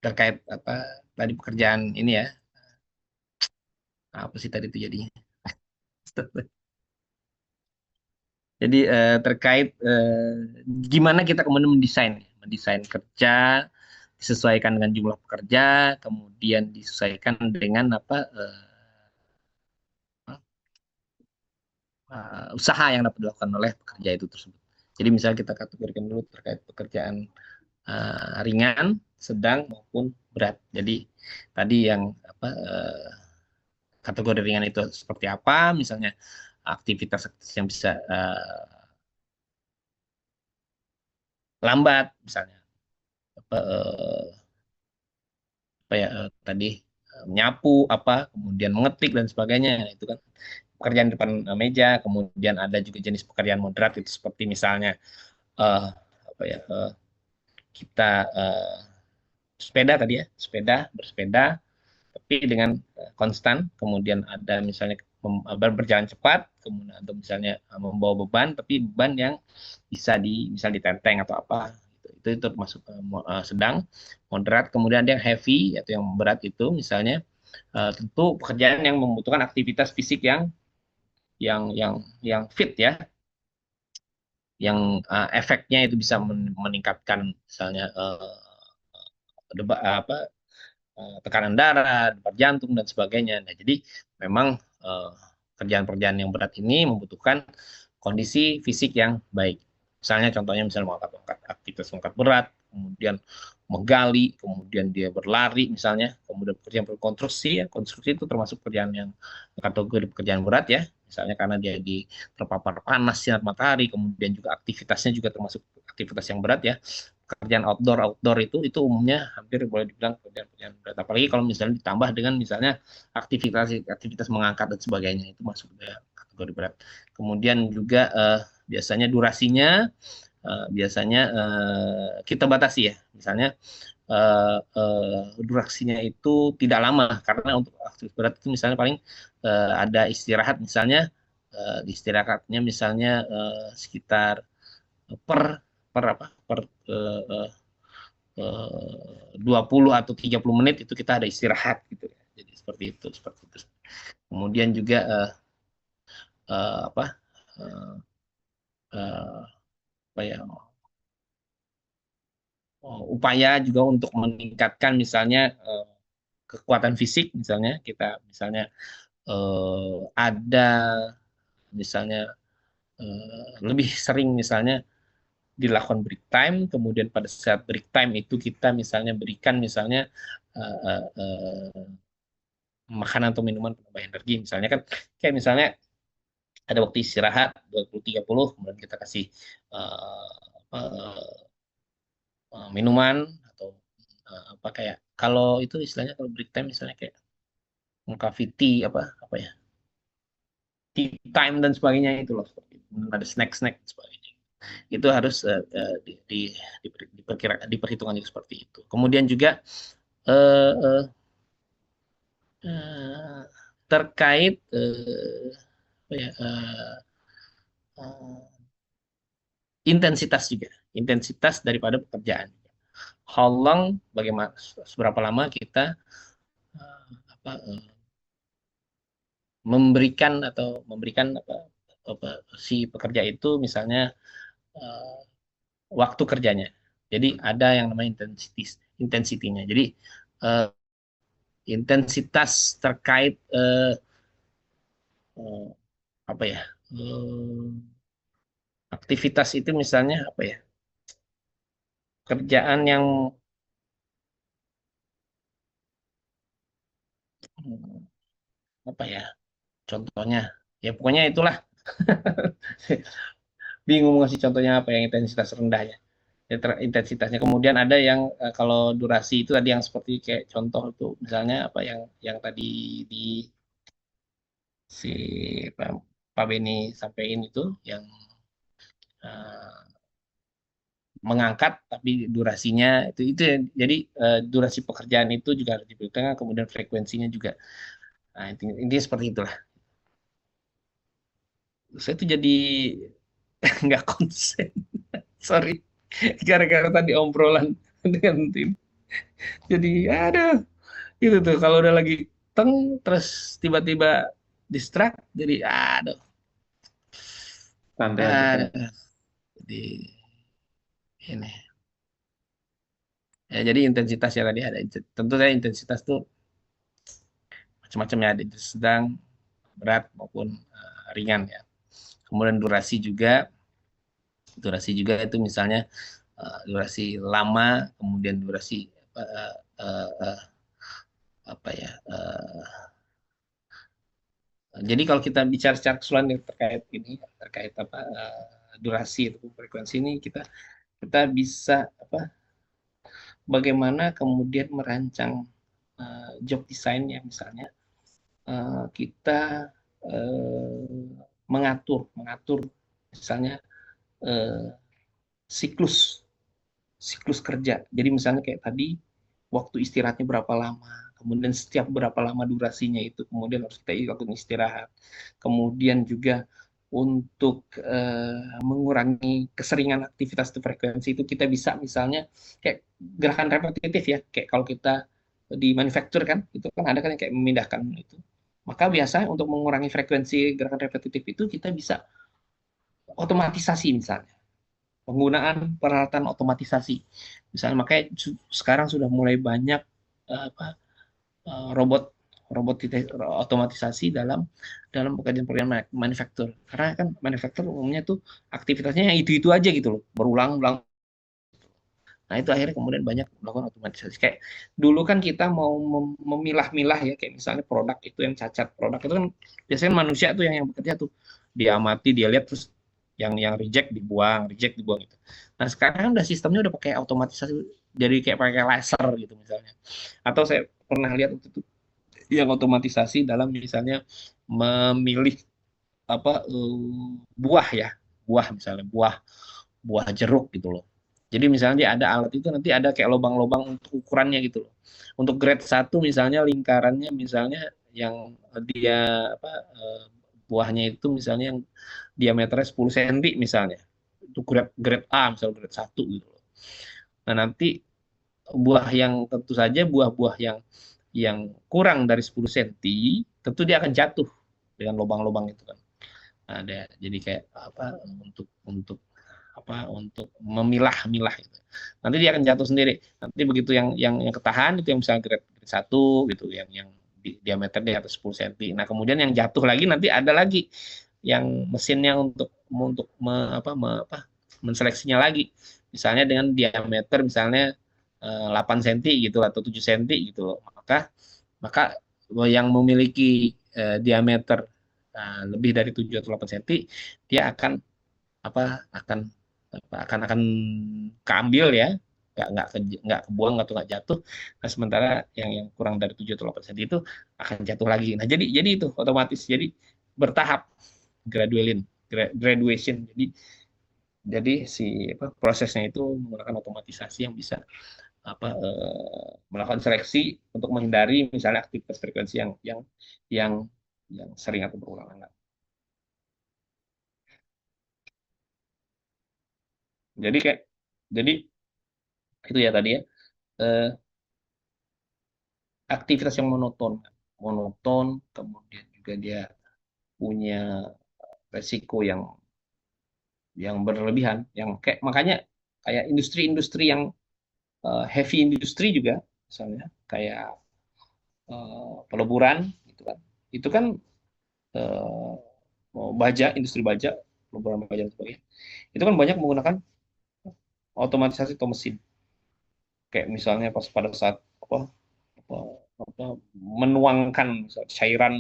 Speaker 1: terkait tadi pekerjaan ini ya. Apa sih tadi itu jadinya? Jadi terkait gimana kita kemudian mendesain kerja disesuaikan dengan jumlah pekerja, kemudian disesuaikan dengan usaha yang dapat dilakukan oleh pekerja itu tersebut. Jadi misalnya kita kategorikan dulu terkait pekerjaan ringan, sedang maupun berat. Jadi tadi yang kategori ringan itu seperti apa, misalnya aktivitas yang bisa lambat, misalnya apa, tadi menyapu apa, kemudian mengetik dan sebagainya. Nah, itu kan pekerjaan depan meja. Kemudian ada juga jenis pekerjaan moderat itu seperti misalnya eh, apa ya kita sepeda tadi ya, bersepeda tapi dengan konstan. Kemudian ada misalnya berjalan cepat, kemudian atau misalnya membawa beban, tapi beban yang bisa ditenteng atau apa. Itu termasuk sedang, moderat. Kemudian ada yang heavy atau yang berat, itu misalnya tentu pekerjaan yang membutuhkan aktivitas fisik yang fit ya, yang efeknya itu bisa meningkatkan misalnya apa tekanan darah, debar jantung dan sebagainya. Nah, jadi memang kerjaan-kerjaan yang berat ini membutuhkan kondisi fisik yang baik. Misalnya contohnya mengangkat aktivitas mengangkat berat, kemudian menggali, kemudian dia berlari misalnya, kemudian pekerjaan berkonstruksi ya, konstruksi itu termasuk pekerjaan yang kategori pekerjaan berat ya. Misalnya karena dia terpapar panas sinar matahari, kemudian juga aktivitasnya juga termasuk aktivitas yang berat ya. Pekerjaan outdoor itu umumnya hampir boleh dibilang pekerjaan berat, apalagi kalau misalnya ditambah dengan misalnya aktivitas mengangkat dan sebagainya, itu masuk ke kategori berat. Kemudian juga biasanya durasinya biasanya kita batasi ya, misalnya durasinya itu tidak lama, karena untuk aktivitas berat itu misalnya paling ada istirahat, misalnya istirahatnya misalnya sekitar per per apa per 20 atau 30 menit itu kita ada istirahat gitu ya. Jadi seperti itu. Kemudian juga apa apa ya upaya juga untuk meningkatkan misalnya kekuatan fisik, misalnya kita misalnya ada misalnya lebih sering misalnya dilakukan break time, kemudian pada saat break time itu kita misalnya berikan misalnya uh, uh, uh, makanan atau minuman penambah energi, misalnya kan kayak misalnya ada waktu istirahat 20-30, kemudian kita kasih uh, uh, minuman atau apa, kayak kalau itu istilahnya kalau break time misalnya kayak coffee tea apa apa ya, tea time dan sebagainya itu loh, ada snack-snack dan sebagainya. Itu harus diperhitungkan juga seperti itu. Kemudian juga uh, uh, uh, terkait apa ya, uh, intensitas juga, intensitas daripada pekerjaan. How long, bagaimana, seberapa lama kita apa, memberikan apa, si pekerja itu misalnya uh, waktu kerjanya. Jadi ada yang namanya intensitinya. Jadi uh, intensitas terkait uh, apa ya, aktivitas itu misalnya apa ya, kerjaan yang apa ya, contohnya ya pokoknya itulah. Bingung ngasih contohnya apa yang intensitas rendahnya ya, intensitasnya. Kemudian ada yang kalau durasi itu tadi yang seperti kayak contoh itu misalnya apa yang tadi di si Pak Beni sampaikan itu, yang uh, mengangkat tapi durasinya itu ya. Jadi durasi pekerjaan itu juga harus diperhitungkan, kemudian frekuensinya juga. Nah, intinya seperti itulah. Saya tuh jadi nggak konsen, sorry, gara-gara tadi obrolan dengan tim. Jadi ada itu tuh kalau udah lagi teng terus tiba-tiba distract, jadi aduh,
Speaker 3: Santai aja, Pak.
Speaker 1: jadi ini ya, jadi intensitasnya tadi ada, tentu saya intensitas tuh macam-macamnya, ada sedang, berat maupun ringan ya. Kemudian durasi juga itu misalnya durasi lama, kemudian durasi uh, uh, apa ya Jadi kalau kita bicara secara keseluruhan terkait ini, terkait apa durasi atau frekuensi ini, kita bisa apa, bagaimana kemudian merancang job desainnya, misalnya kita mengatur misalnya eh, siklus siklus kerja. Jadi misalnya kayak tadi, waktu istirahatnya berapa lama, kemudian setiap berapa lama durasinya itu, kemudian harus kita lakukan istirahat. Kemudian juga untuk mengurangi keseringan aktivitas atau frekuensi itu, kita bisa misalnya kayak gerakan repetitif ya, kayak kalau kita di manufaktur kan, itu kan ada kan yang kayak memindahkan itu. Maka biasanya untuk mengurangi frekuensi gerakan repetitif itu, kita bisa otomatisasi misalnya penggunaan peralatan otomatisasi. Misalnya makanya sekarang sudah mulai banyak apa, robot robot otomatisasi dalam dalam pekerjaan-pekerjaan manufaktur. Karena kan manufaktur umumnya tuh aktivitasnya yang itu-itu aja gitu loh, berulang-ulang. Nah, itu akhirnya kemudian banyak melakukan otomatisasi. Kayak dulu kan kita mau memilah-milah ya, kayak misalnya produk itu yang cacat, produk itu kan biasanya manusia tuh yang bekerja tuh, dia amati, dia lihat, terus yang reject dibuang gitu. Nah, sekarang kan udah sistemnya udah pakai otomatisasi, jadi kayak pakai laser gitu misalnya. Atau saya pernah lihat itu yang otomatisasi dalam misalnya memilih apa buah ya, buah misalnya buah buah jeruk gitu loh. Jadi misalnya dia ada alat itu, nanti ada kayak lubang-lubang untuk ukurannya gitu loh. Untuk grade satu misalnya lingkarannya misalnya yang dia apa buahnya itu misalnya yang diameternya 10 cm misalnya. Itu grade grade A misalnya grade satu gitu loh. Nah, nanti buah yang tentu saja buah-buah yang kurang dari 10 cm tentu dia akan jatuh dengan lubang-lubang itu kan. Ada jadi kayak apa untuk apa untuk memilah-milah gitu. Nanti dia akan jatuh sendiri. Nanti begitu yang ketahan itu yang misalnya grade 1 gitu, yang diameter di atas 10 cm. Nah, kemudian yang jatuh lagi nanti ada lagi yang mesinnya untuk menseleksinya lagi. Misalnya dengan diameter misalnya 8 cm gitu atau 7 cm gitu loh. Maka maka yang memiliki diameter lebih dari 7 atau 8 cm, dia apa akan akan keambil ya, nggak kebuang atau nggak jatuh. Nah, sementara yang kurang dari 7 atau 8 cm itu akan jatuh lagi. Nah, jadi itu otomatis, jadi bertahap, gradualin graduation. Jadi si apa, prosesnya itu menggunakan otomatisasi yang bisa melakukan seleksi untuk menghindari misalnya aktivitas frekuensi yang yang sering atau berulang-ulang. Jadi kayak jadi itu ya tadi ya, eh, aktivitas yang monoton, kemudian juga dia punya resiko yang berlebihan, yang kayak makanya kayak industri-industri yang heavy industry juga, misalnya kayak peleburan gitu kan, itu kan eh, baja, industri baja, peleburan baja dan sebagainya, itu kan banyak menggunakan otomatisasi atau mesin, kayak misalnya pas pada saat apa, apa, apa menuangkan cairan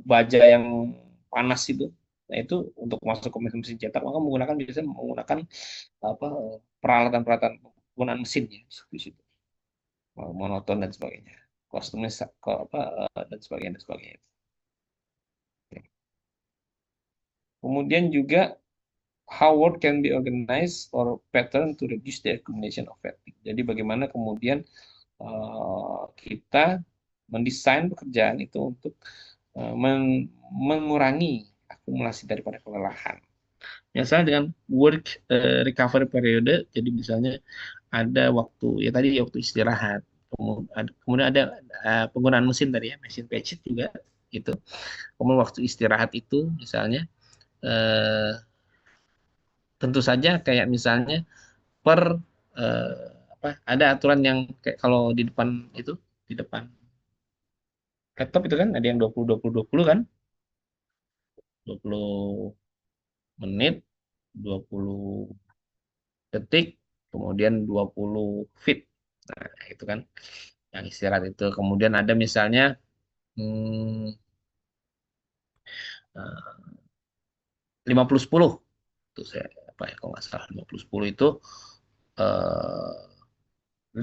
Speaker 1: baja yang panas itu. Nah, itu untuk masuk ke mesin cetak, maka biasanya menggunakan apa peralatan-peralatan penggunaan mesin ya di situ. Monoton dan sebagainya. Kostumnya apa dan sebagainya. Kemudian juga how work can be organized or pattern to reduce the accumulation of fatigue. Jadi bagaimana kemudian kita mendesain pekerjaan itu untuk mengurangi akumulasi daripada kelelahan. Misalnya dengan work recovery periode, jadi misalnya ada waktu ya tadi waktu istirahat, kemudian ada penggunaan mesin tadi ya, mesin patchet juga gitu. Kemudian waktu istirahat itu misalnya tentu saja kayak misalnya per apa ada aturan yang kayak kalau di depan itu, di depan laptop itu kan ada yang 20 20 20 kan, 20 menit, 20 detik, kemudian 20 feet. Nah, itu kan yang istirahat itu. Kemudian ada misalnya eh, 50-10 itu saya apa ya kalau nggak salah 50-10 itu eh, 50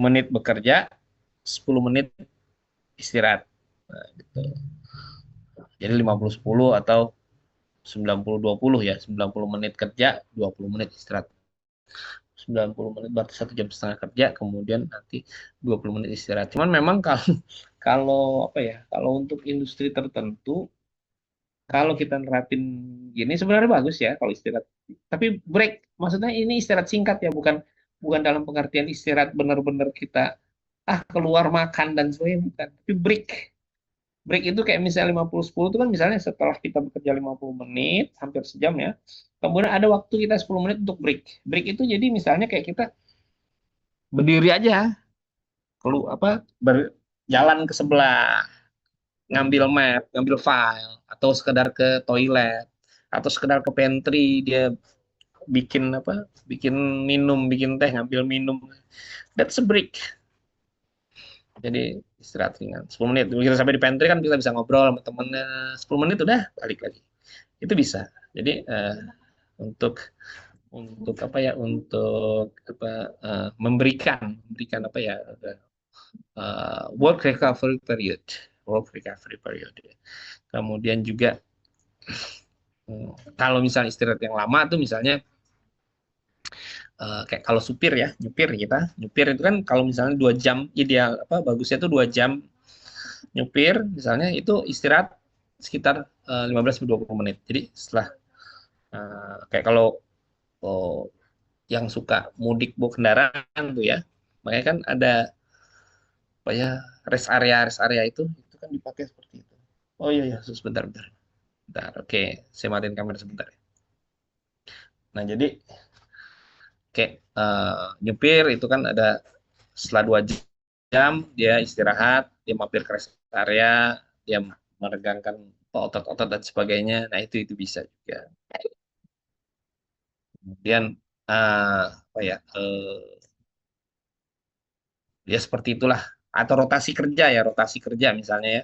Speaker 1: menit bekerja, 10 menit istirahat. Nah, gitu. Jadi 50-10 atau 90-20 ya, 90 menit kerja, 20 menit istirahat. 90 menit berarti 1,5 jam kerja, kemudian nanti 20 menit istirahat. Cuman memang kalau kalau apa ya, kalau untuk industri tertentu, kalau kita nerapin gini sebenarnya bagus ya kalau istirahat. Tapi break, maksudnya ini istirahat singkat ya, bukan bukan dalam pengertian istirahat benar-benar kita keluar makan dan sebagainya, bukan. Tapi break. Break itu kayak misalnya 50-10 itu kan misalnya setelah kita bekerja 50 menit, hampir sejam ya. Kemudian ada waktu kita 10 menit untuk break. Break itu jadi misalnya kayak kita berdiri aja, berjalan ke sebelah, ngambil map, ngambil file, atau sekedar ke toilet, atau sekedar ke pantry, dia bikin minum, bikin teh, ngambil minum. That's a break. Jadi istirahat ringan 10 menit. Begitu sampai di pantry kan kita bisa ngobrol sama temennya, 10 menit udah balik lagi. Itu bisa. Jadi untuk apa ya, untuk memberikan apa ya, work recovery period. Kemudian juga kalau misalnya istirahat yang lama tuh misalnya kayak kalau nyupir itu kan kalau misalnya 2 jam ideal, bagusnya tuh 2 jam nyupir misalnya, itu istirahat sekitar 15-20 menit. Jadi setelah kayak kalau yang suka mudik bawa kendaraan tuh ya, makanya kan ada apa ya, rest area itu kan dipakai seperti itu. Oh iya ya, sebentar. Oke, saya matiin kamera sebentar. Nah jadi kayak nyupir itu kan ada setelah 2 jam dia istirahat, dia mampir ke rest area, dia meregangkan otot-otot dan sebagainya. Nah itu bisa juga. Kemudian apa ya, ya seperti itulah. Atau rotasi kerja misalnya ya,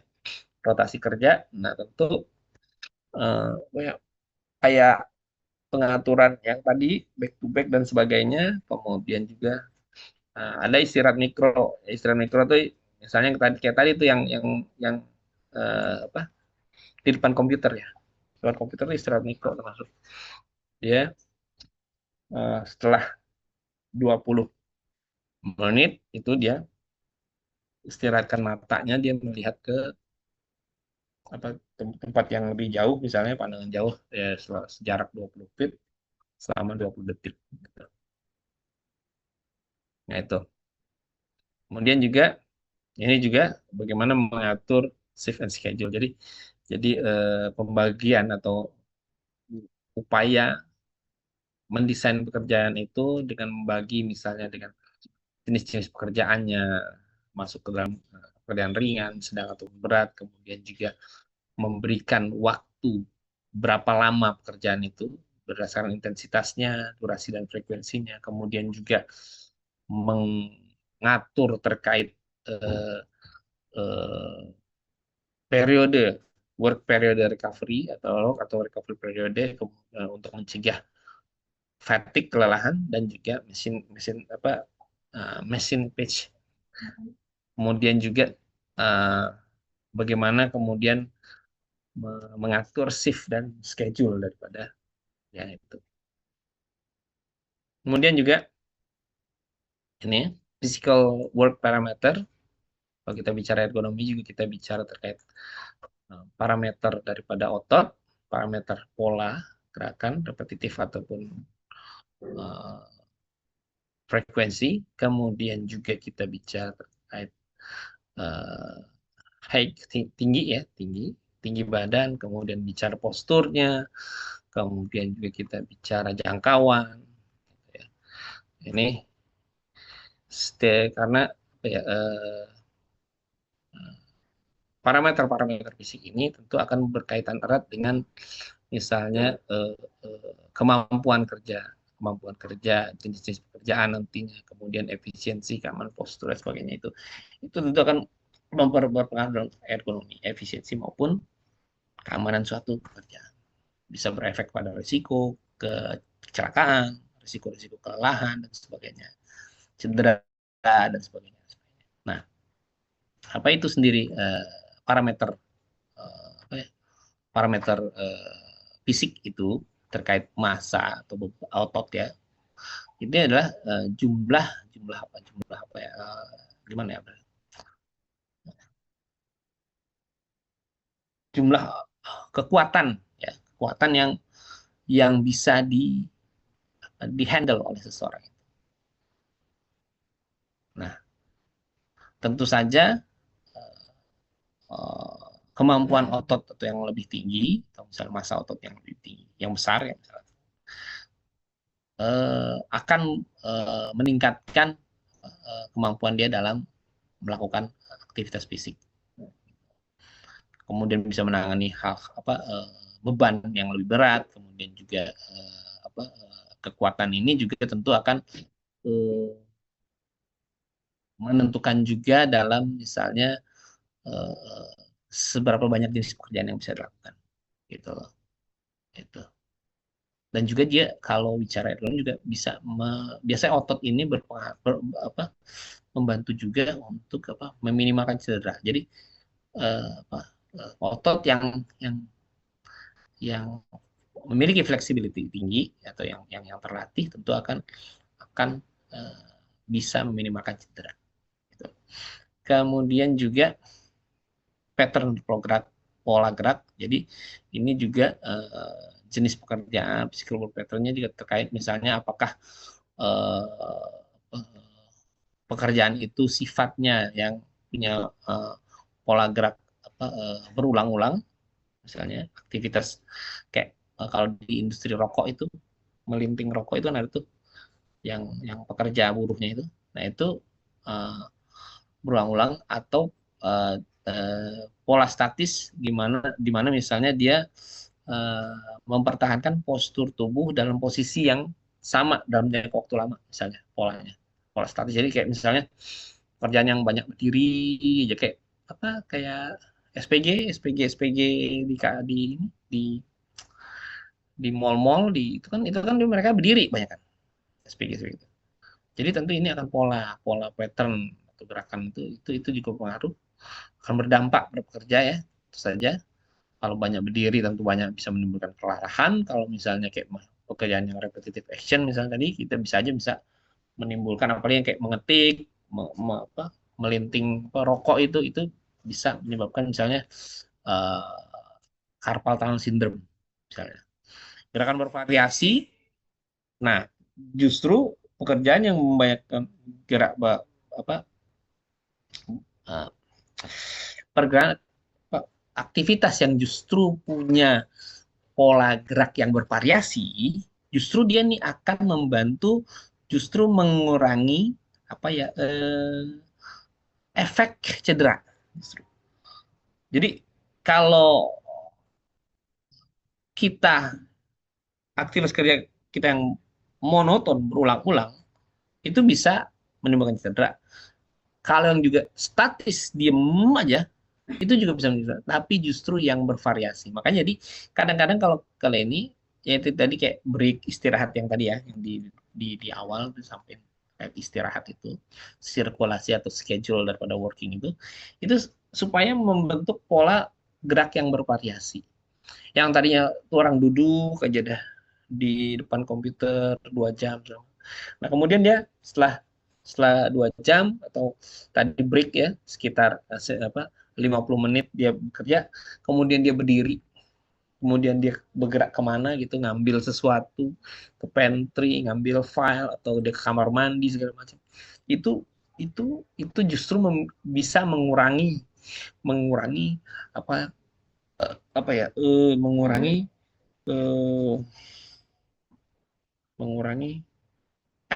Speaker 1: rotasi kerja. Nah tentu ya, kayak pengaturan yang tadi back to back dan sebagainya. Kemudian juga ada istirahat mikro. Istirahat mikro tuh misalnya kayak tadi tuh yang apa, di depan komputer ya. Di depan komputer itu istirahat mikro termasuk. Dia setelah 20 menit itu dia istirahatkan matanya, dia melihat ke apa, tempat yang lebih jauh, misalnya pandangan jauh ya, sejarak 20 feet selama 20 detik gitu. Nah itu. Kemudian juga ini juga bagaimana mengatur shift and schedule. Jadi pembagian atau upaya mendesain pekerjaan itu dengan membagi misalnya dengan jenis-jenis pekerjaannya, masuk ke dalam pekerjaan ringan, sedang atau berat, kemudian juga memberikan waktu berapa lama pekerjaan itu berdasarkan intensitasnya, durasi dan frekuensinya, kemudian juga mengatur terkait eh, eh, periode work period recovery atau recovery periode untuk mencegah fatigue, kelelahan, dan juga mesin page. Kemudian juga bagaimana kemudian mengatur shift dan schedule daripada ya itu. Kemudian juga ini physical work parameter. Kalau kita bicara ergonomi juga kita bicara terkait parameter daripada otot, parameter pola gerakan repetitif ataupun frekuensi. Kemudian juga kita bicara terkait height, tinggi badan, kemudian bicara posturnya, kemudian juga kita bicara jangkauan. Ini karena ya, parameter-parameter fisik ini tentu akan berkaitan erat dengan misalnya kemampuan kerja, jenis-jenis pekerjaan nantinya, kemudian efisiensi, keamanan postur dan sebagainya, itu tentu akan berpengaruh dalam ergonomi, efisiensi maupun keamanan suatu pekerjaan. Bisa berefek pada risiko kecelakaan, risiko-risiko kelelahan dan sebagainya, cedera dan sebagainya. Nah, apa itu sendiri parameter fisik itu terkait massa atau otot ya. Ini adalah jumlah apa ya? Gimana ya? Jumlah kekuatan ya, kekuatan yang bisa di-handle oleh seseorang. Nah, tentu saja kemampuan otot atau yang lebih tinggi, atau misalnya massa otot yang lebih tinggi, yang besar ya, misalnya, akan meningkatkan kemampuan dia dalam melakukan aktivitas fisik. Kemudian bisa menangani beban yang lebih berat, kemudian juga kekuatan ini juga tentu akan menentukan juga dalam misalnya seberapa banyak jenis pekerjaan yang bisa dilakukan, gitu loh. Itu. Dan juga dia kalau bicara ergonomi juga bisa biasanya otot ini membantu juga untuk meminimalkan cedera. Jadi otot yang memiliki flexibility tinggi atau yang terlatih tentu akan bisa meminimalkan cedera. Gitu. Kemudian juga pattern pola gerak. Jadi ini juga jenis pekerjaan psikolog patternnya juga terkait misalnya apakah pekerjaan itu sifatnya yang punya pola gerak berulang-ulang, misalnya aktivitas kayak kalau di industri rokok itu melinting rokok itu kan ada tuh yang pekerja buruhnya itu. Nah itu berulang-ulang atau pola statis di mana misalnya dia mempertahankan postur tubuh dalam posisi yang sama dalam jangka waktu lama, misalnya pola statis. Jadi kayak misalnya pekerjaan yang banyak berdiri aja kayak SPG di mall-mall itu kan mereka berdiri banyak kan SPG itu. Jadi tentu ini akan pola pattern atau gerakan itu juga pengaruh, akan berdampak pada pekerja ya. Tentu saja kalau banyak berdiri tentu banyak bisa menimbulkan kelelahan. Kalau misalnya kayak pekerjaan yang repetitive action misalnya tadi kita bisa menimbulkan apalagi yang kayak mengetik, melinting rokok itu bisa menyebabkan misalnya carpal tunnel syndrome misalnya. Gerakan bervariasi. Nah, justru pekerjaan yang membanyakan gerak pergerakan aktivitas yang justru punya pola gerak yang bervariasi, justru dia nih akan membantu justru mengurangi efek cedera. Justru. Jadi kalau aktivitas kerja kita yang monoton berulang-ulang itu bisa menimbulkan cedera. Kalau yang juga statis diem aja itu juga bisa menimbulkan, tapi justru yang bervariasi. Makanya jadi kadang-kadang kalau kalian ini ya itu tadi kayak break istirahat yang tadi ya yang di awal tuh sampai istirahat itu sirkulasi atau schedule daripada working itu supaya membentuk pola gerak yang bervariasi. Yang tadinya orang duduk aja dah di depan komputer 2 jam. Nah, kemudian dia setelah 2 jam atau tadi break ya sekitar 50 menit dia bekerja, kemudian dia berdiri, kemudian dia bergerak kemana gitu, ngambil sesuatu ke pantry, ngambil file atau dia ke kamar mandi segala macam. Itu justru bisa mengurangi mengurangi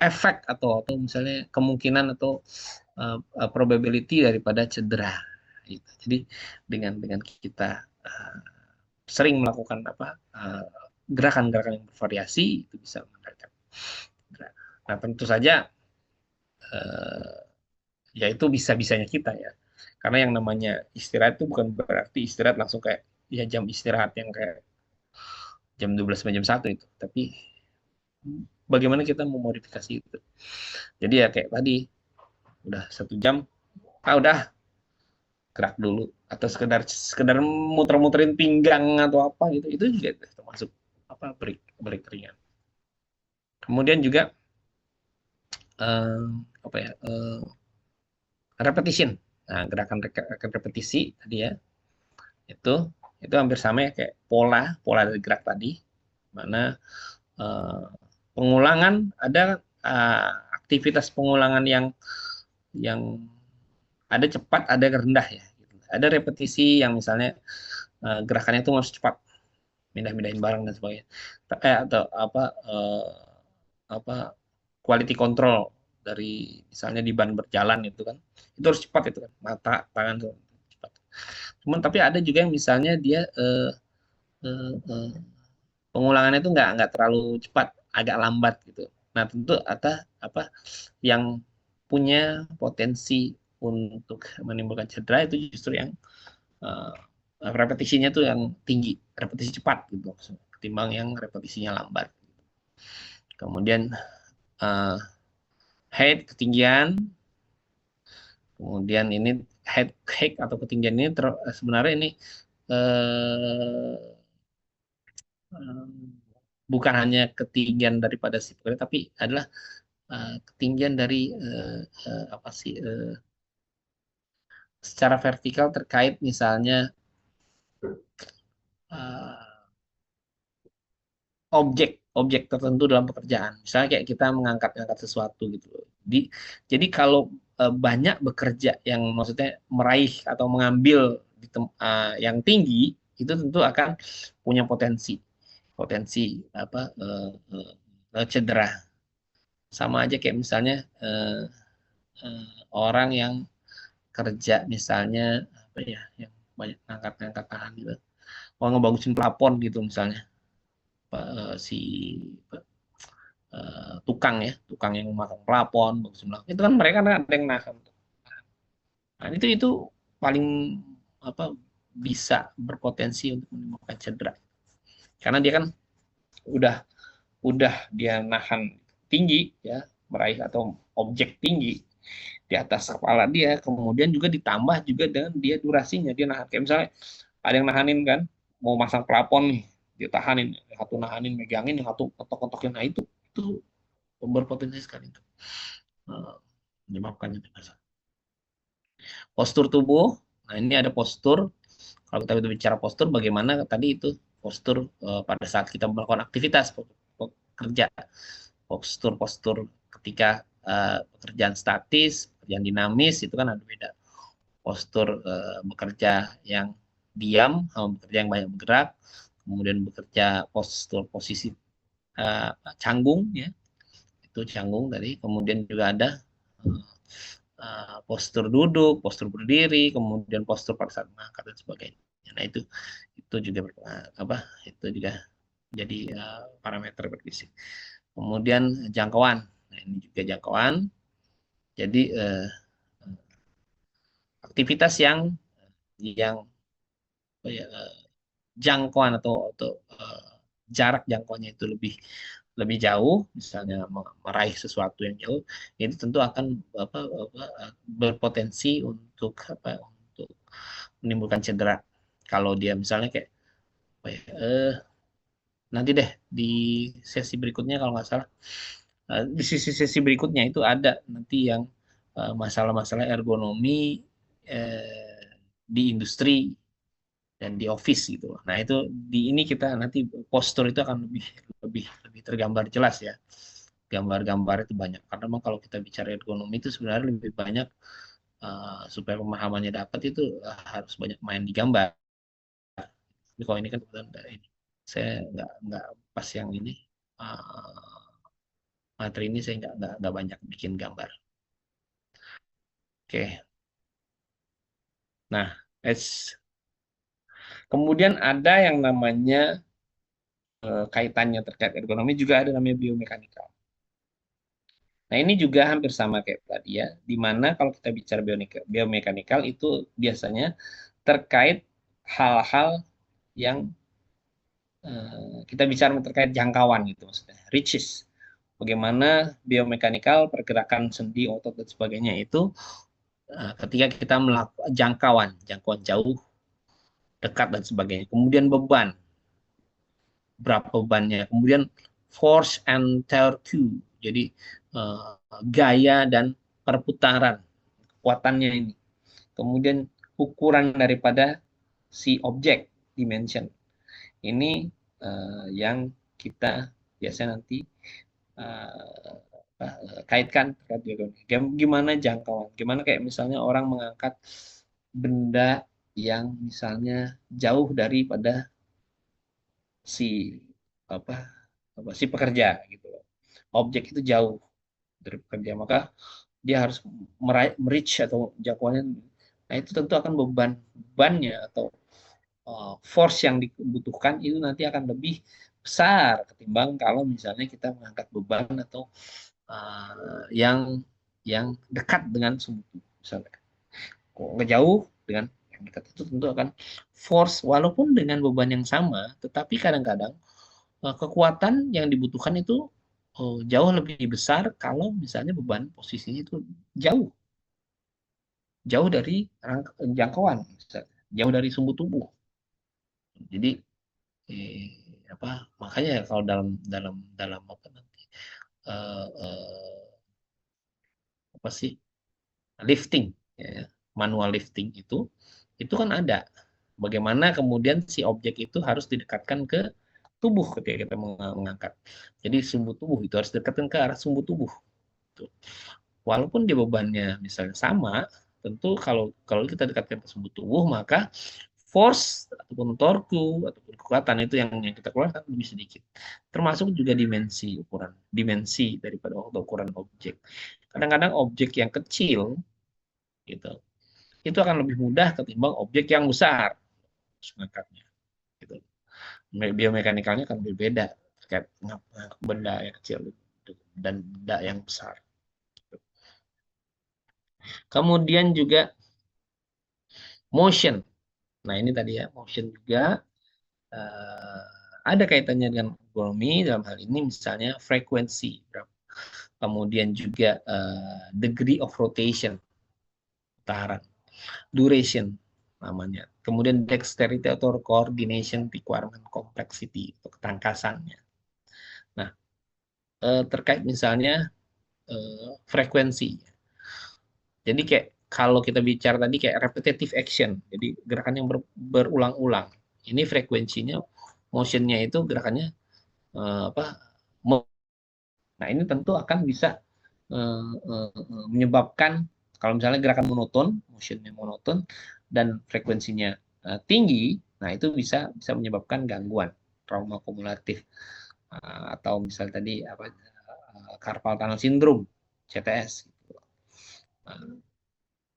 Speaker 1: efek atau misalnya kemungkinan atau probability daripada cedera. Gitu. Jadi dengan kita sering melakukan gerakan-gerakan yang bervariasi itu bisa meningkatkan cedera. Nah tentu saja ya itu bisa-bisanya kita ya. Karena yang namanya istirahat itu bukan berarti istirahat langsung kayak ya jam istirahat yang kayak jam 12 sampai jam 1 itu. Tapi bagaimana kita memodifikasi itu. Jadi ya kayak tadi, udah 1 jam, udah gerak dulu. Atau sekedar sekedar muter-muterin pinggang atau apa gitu. Itu juga termasuk break ringan. Kemudian juga apa ya, repetition. Nah, gerakan repetisi tadi ya, itu hampir sama ya kayak pola dari gerak tadi, mana pengulangan ada aktivitas pengulangan yang ada cepat, ada rendah ya. Ada repetisi yang misalnya gerakannya itu harus cepat, pindah-pindahin barang dan sebagainya. Atau apa quality control dari misalnya di ban berjalan itu kan, itu harus cepat itu kan, mata tangan tuh cepat. Cuman tapi ada juga yang misalnya dia pengulangannya itu nggak terlalu cepat, agak lambat gitu. Nah tentu apa yang punya potensi untuk menimbulkan cedera itu justru yang repetisinya tuh yang tinggi, repetisi cepat gitu, ketimbang yang repetisinya lambat. Kemudian height, ketinggian. Kemudian ini height atau ketinggian ini sebenarnya ini eh, bukan hanya ketinggian daripada si pekerja, tapi adalah ketinggian dari apa sih, secara vertikal terkait misalnya objek tertentu dalam pekerjaan. Misalnya kayak kita mengangkat sesuatu gitu loh. Jadi kalau banyak bekerja yang maksudnya meraih atau mengambil yang tinggi, itu tentu akan punya potensi apa cedera. Sama aja kayak misalnya orang yang kerja misalnya apa ya, yang banyak ngangkat tahan gitu. Mau ngebagusin plafon gitu misalnya. Si tukang yang memasang plafon, bagusin plafon. Itu kan mereka ada yang nahan. Nah, itu paling apa bisa berpotensi untuk menimbulkan cedera. Karena dia kan udah dia nahan tinggi ya, meraih atau objek tinggi di atas kepala dia, kemudian juga ditambah juga dengan dia durasinya, dia nahan kayak misalnya ada yang nahanin kan, mau masang plafon nih, dia tahanin, yang satu nahanin megangin, yang satu ketok-ketokin. Nah itu berpotensi sekali itu menyebabkan cedera. Postur tubuh, nah ini ada postur. Kalau kita bicara postur, bagaimana tadi itu postur pada saat kita melakukan aktivitas kerja, postur ketika pekerjaan statis, pekerjaan dinamis itu kan ada beda. Postur bekerja yang diam sama bekerja yang banyak bergerak, kemudian bekerja posisi canggung ya, itu canggung tadi, kemudian juga ada postur duduk, postur berdiri, kemudian postur pada saat mengangkat dan sebagainya. Nah itu juga itu juga jadi parameter berfisik. Kemudian jangkauan, nah ini juga jangkauan. Jadi aktivitas yang jangkauan atau jarak jangkauannya itu lebih jauh, misalnya meraih sesuatu yang jauh, itu tentu akan berpotensi untuk untuk menimbulkan cedera. Kalau dia misalnya kayak nanti deh di sesi berikutnya kalau nggak salah, di sesi berikutnya itu ada nanti yang masalah-masalah ergonomi di industri dan di office gitu. Nah, itu di ini kita nanti postur itu akan lebih tergambar jelas ya. Gambar-gambar itu banyak. Karena memang kalau kita bicara ergonomi itu sebenarnya lebih banyak supaya pemahamannya dapat itu harus banyak main di gambar. Tapi kalau ini kan kebetulan ini saya nggak pas yang ini materi ini saya nggak banyak bikin gambar. Oke. Nah, kemudian ada yang namanya kaitannya terkait ergonomi juga ada namanya biomekanikal. Nah, ini juga hampir sama kayak tadi ya, di mana kalau kita bicara biomekanikal itu biasanya terkait hal-hal yang kita bicara terkait jangkauan gitu maksudnya, reaches. Bagaimana biomekanikal, pergerakan sendi, otot dan sebagainya itu ketika kita melakukan jangkauan jauh, dekat dan sebagainya. Kemudian beban, berapa bebannya. Kemudian force and torque, jadi gaya dan perputaran kekuatannya ini. Kemudian ukuran daripada si objek, dimension. Ini yang kita biasanya nanti kaitkan gimana jangkauan, gimana kayak misalnya orang mengangkat benda yang misalnya jauh daripada si si pekerja gitu loh. Objek itu jauh dari pekerja, maka dia harus reach atau jangkauannya. Nah, itu tentu akan bebannya atau force yang dibutuhkan itu nanti akan lebih besar ketimbang kalau misalnya kita mengangkat beban atau yang dekat dengan sumbu tubuh misalnya. Kok jauh dengan yang dekat itu tentu akan force walaupun dengan beban yang sama, tetapi kadang-kadang kekuatan yang dibutuhkan itu jauh lebih besar kalau misalnya beban posisinya itu jauh dari jangkauan, jauh dari sumbu tubuh. Jadi makanya kalau dalam apa nanti lifting ya, manual lifting itu kan ada bagaimana kemudian si objek itu harus didekatkan ke tubuh ketika kita mengangkat. Jadi sumbu tubuh itu harus dekatkan ke arah sumbu tubuh. Walaupun dia bebannya misalnya sama, tentu kalau kita dekatkan ke sumbu tubuh maka force ataupun torque ataupun kekuatan itu yang kita keluarkan lebih sedikit. Termasuk juga dimensi daripada ukuran objek. Kadang-kadang objek yang kecil gitu itu akan lebih mudah ketimbang objek yang besar mengangkatnya. Gitu. Biomekanikalnya akan berbeda terkait benda yang kecil dan benda yang besar. Kemudian juga motion. Nah, ini tadi ya, motion juga ada kaitannya dengan ergonomi, dalam hal ini misalnya frekuensi, kemudian juga degree of rotation, putaran, duration namanya, kemudian dexterity atau coordination requirement, complexity, atau ketangkasannya. Nah, terkait misalnya frekuensi. Jadi kayak kalau kita bicara tadi kayak repetitive action, jadi gerakan yang berulang-ulang. Ini frekuensinya, motionnya itu gerakannya nah ini tentu akan bisa menyebabkan kalau misalnya gerakan monoton, motionnya monoton dan frekuensinya tinggi, nah itu bisa menyebabkan gangguan trauma kumulatif atau misalnya tadi carpal tunnel syndrome, CTS.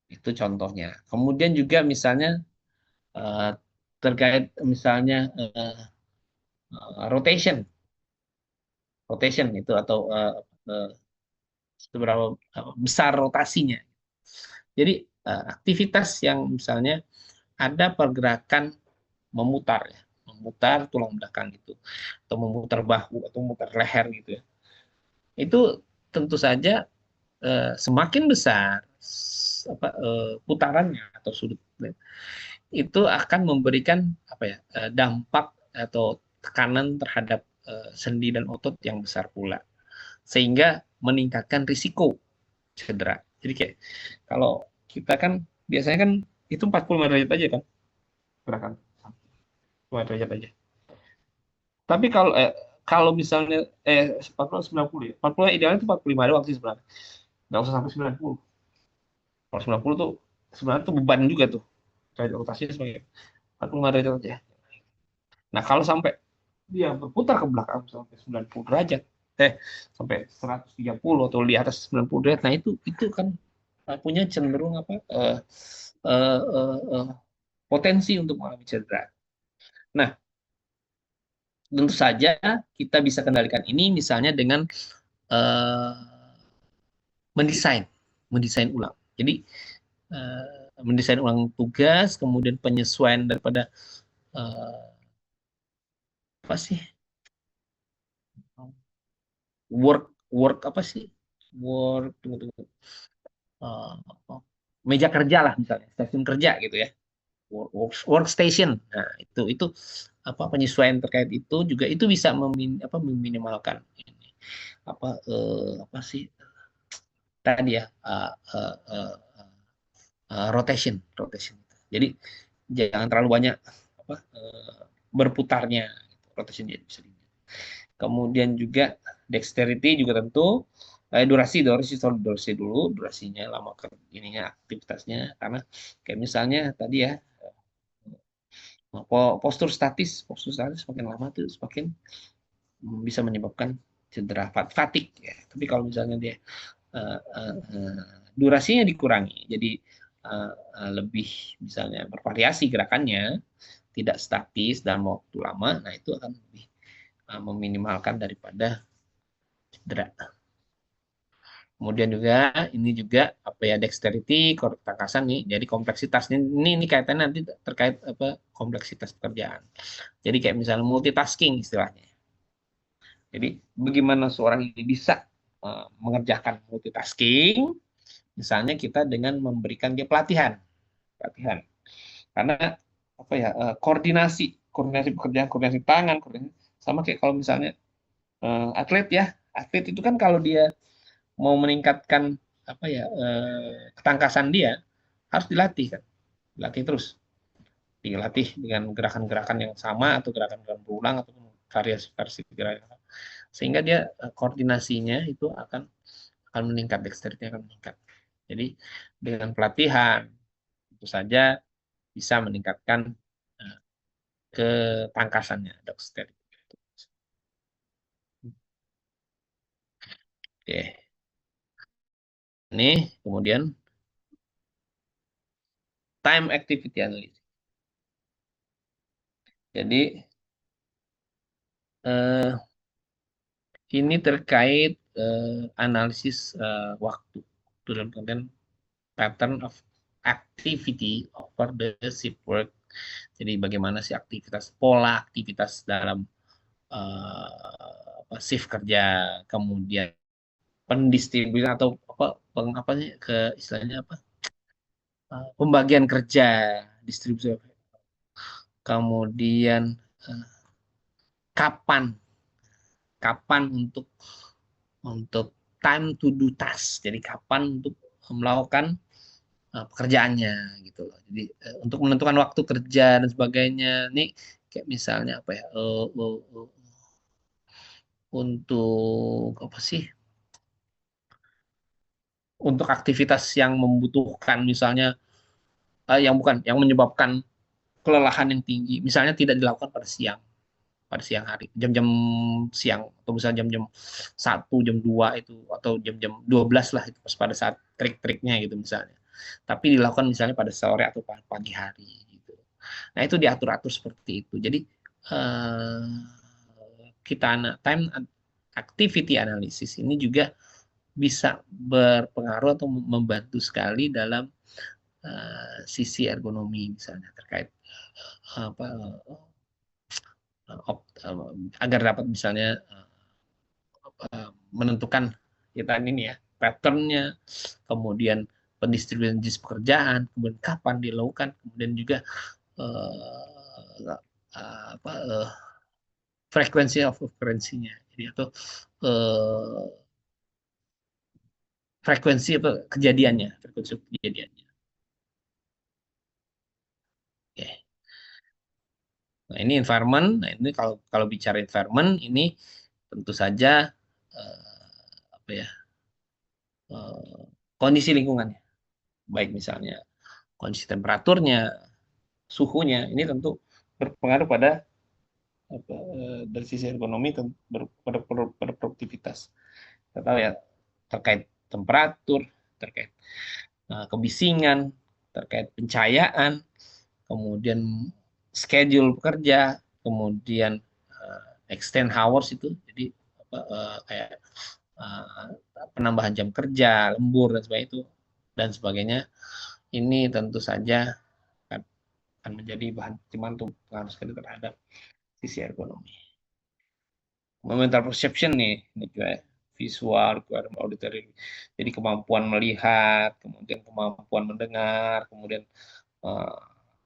Speaker 1: Itu contohnya. Kemudian juga misalnya terkait misalnya rotation itu atau seberapa besar rotasinya. Jadi aktivitas yang misalnya ada pergerakan memutar tulang belakang gitu, atau memutar bahu atau memutar leher gitu ya. Itu tentu saja semakin besar putarannya atau sudut itu akan memberikan dampak atau tekanan terhadap sendi dan otot yang besar pula, sehingga meningkatkan risiko cedera. Jadi kayak kalau kita kan biasanya kan itu 45 derajat aja kan gerakan 45 derajat aja. Tapi kalau misalnya 90 ya. 40 idealnya itu 45 doang sih sebenarnya. Nggak usah sampai 90. Kalau 90 tuh sebenarnya tuh beban juga tuh. Derajat rotasinya sebagai 45 derajat aja. Nah, kalau sampai dia berputar ke belakang sampai 90 derajat, sampai 130 atau di atas 90 derajat, nah itu kan punya cenderung potensi untuk mengalami cedera. Nah, tentu saja kita bisa kendalikan ini misalnya dengan mendesain ulang. Jadi mendesain ulang tugas, kemudian penyesuaian daripada apa sih work apa sih tunggu, meja kerja lah misalnya, stasiun kerja gitu ya, workstation. Nah itu apa penyesuaian terkait itu juga itu bisa meminimalkan ini apa sih tadi ya rotation. Jadi jangan terlalu banyak apa berputarnya rotation jadi bisa. Kemudian juga dexterity juga tentu durasi dulu durasinya lama ininya aktivitasnya, karena kayak misalnya tadi ya postur statis semakin lama tuh semakin bisa menyebabkan cedera fatigue ya. Tapi kalau misalnya dia durasinya dikurangi jadi lebih misalnya bervariasi gerakannya, tidak statis dalam waktu lama, nah itu akan lebih meminimalkan daripada cedera. Kemudian juga ini juga apa ya dexterity, ketangkasan nih. Jadi kompleksitas ini kaitannya nanti terkait apa kompleksitas pekerjaan. Jadi kayak misalnya multitasking istilahnya. Jadi bagaimana seorang ini bisa mengerjakan multitasking? Misalnya kita dengan memberikan dia pelatihan. Karena apa ya koordinasi pekerjaan, koordinasi tangan, sama kayak kalau misalnya atlet ya. Atlet itu kan kalau dia mau meningkatkan apa ya ketangkasan dia harus dilatih kan, dilatih dengan gerakan-gerakan yang sama atau gerakan-gerakan berulang atau variasi gerakan, sehingga dia koordinasinya itu akan meningkat, dexterity akan meningkat. Jadi dengan pelatihan tentu saja bisa meningkatkan ketangkasannya dexterity. Oke. Ini kemudian time activity analysis. Jadi ini terkait analisis waktu dalam konten pattern of activity over the shift work. Jadi bagaimana sih pola aktivitas dalam shift kerja, kemudian pendistribusian atau apa ke istilahnya apa pembagian kerja, distribusi, kemudian kapan untuk time to do task. Jadi kapan untuk melakukan pekerjaannya gitu loh. Jadi untuk menentukan waktu kerja dan sebagainya. Nih kayak misalnya apa ya? Untuk apa sih? Untuk aktivitas yang membutuhkan misalnya yang menyebabkan kelelahan yang tinggi, misalnya tidak dilakukan pada siang hari, jam-jam siang, atau misalnya jam-jam 1, jam 2 itu, atau jam-jam 12 lah itu pada saat trik-triknya gitu misalnya. Tapi dilakukan misalnya pada sore atau pagi hari gitu. Nah, itu diatur-atur seperti itu. Jadi time activity analysis ini juga bisa berpengaruh atau membantu sekali dalam sisi ergonomi misalnya terkait agar dapat misalnya menentukan kita ini ya patternnya, kemudian pendistribusian jenis pekerjaan, kemudian kapan dilakukan, kemudian juga frekuensi occurrence-nya, jadi atau frekuensi kejadiannya. Oke. Nah, ini environment. Nah, ini kalau bicara environment ini tentu saja apa ya kondisi lingkungannya, baik misalnya kondisi temperaturnya, suhunya, ini tentu berpengaruh pada dari sisi ergonomi pada produktivitas. Kita tahu ya terkait temperatur, terkait kebisingan, terkait pencahayaan, kemudian schedule pekerja, kemudian extend hours itu, jadi kayak penambahan jam kerja, lembur dan sebagainya. Ini tentu saja akan menjadi bahan pertimbangan untuk pengaruh sekali terhadap sisi ergonomi. Mental perception nih, ini juga ya. Visual, auditory. Jadi kemampuan melihat, kemudian kemampuan mendengar, kemudian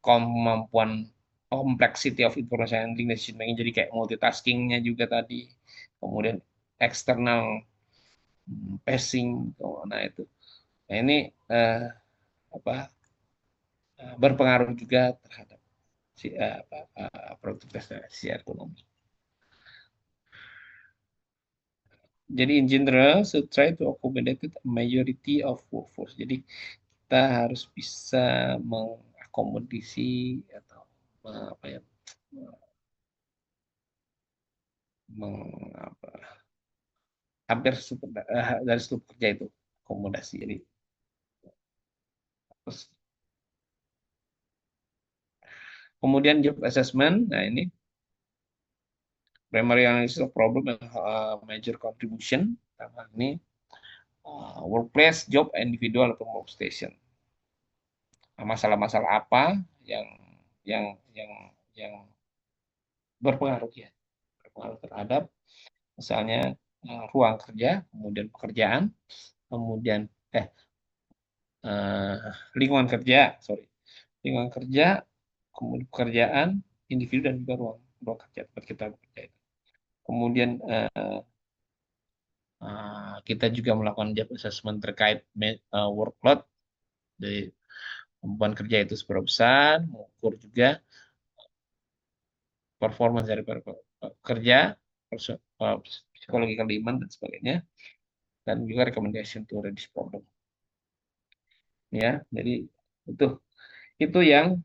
Speaker 1: kemampuan complexity of information handling, decision making, jadi kayak multitaskingnya juga tadi. Kemudian external pacing, nah itu. Nah ini berpengaruh juga terhadap produktivitas dari sisi ergonomi. Jadi in general, so try to accommodate a majority of workforce. Jadi kita harus bisa mengakomodasi atau hampir dari seluruh kerja itu akomodasi. Jadi terus kemudian job assessment. Nah ini primary analysis of problem and major contribution. Ini workplace, job, individual atau workstation. Masalah-masalah apa yang berpengaruh ya, berpengaruh terhadap misalnya ruang kerja, kemudian pekerjaan, kemudian lingkungan kerja, lingkungan kerja, kemudian pekerjaan, individu dan juga ruang kerja tempat kita bekerja itu. Kemudian kita juga melakukan job assessment terkait workload dari kemampuan kerja itu seberapa besar, mengukur juga performance dari kerja, psychological demand dan sebagainya, dan juga recommendation to reduce problem. Ya, jadi itu yang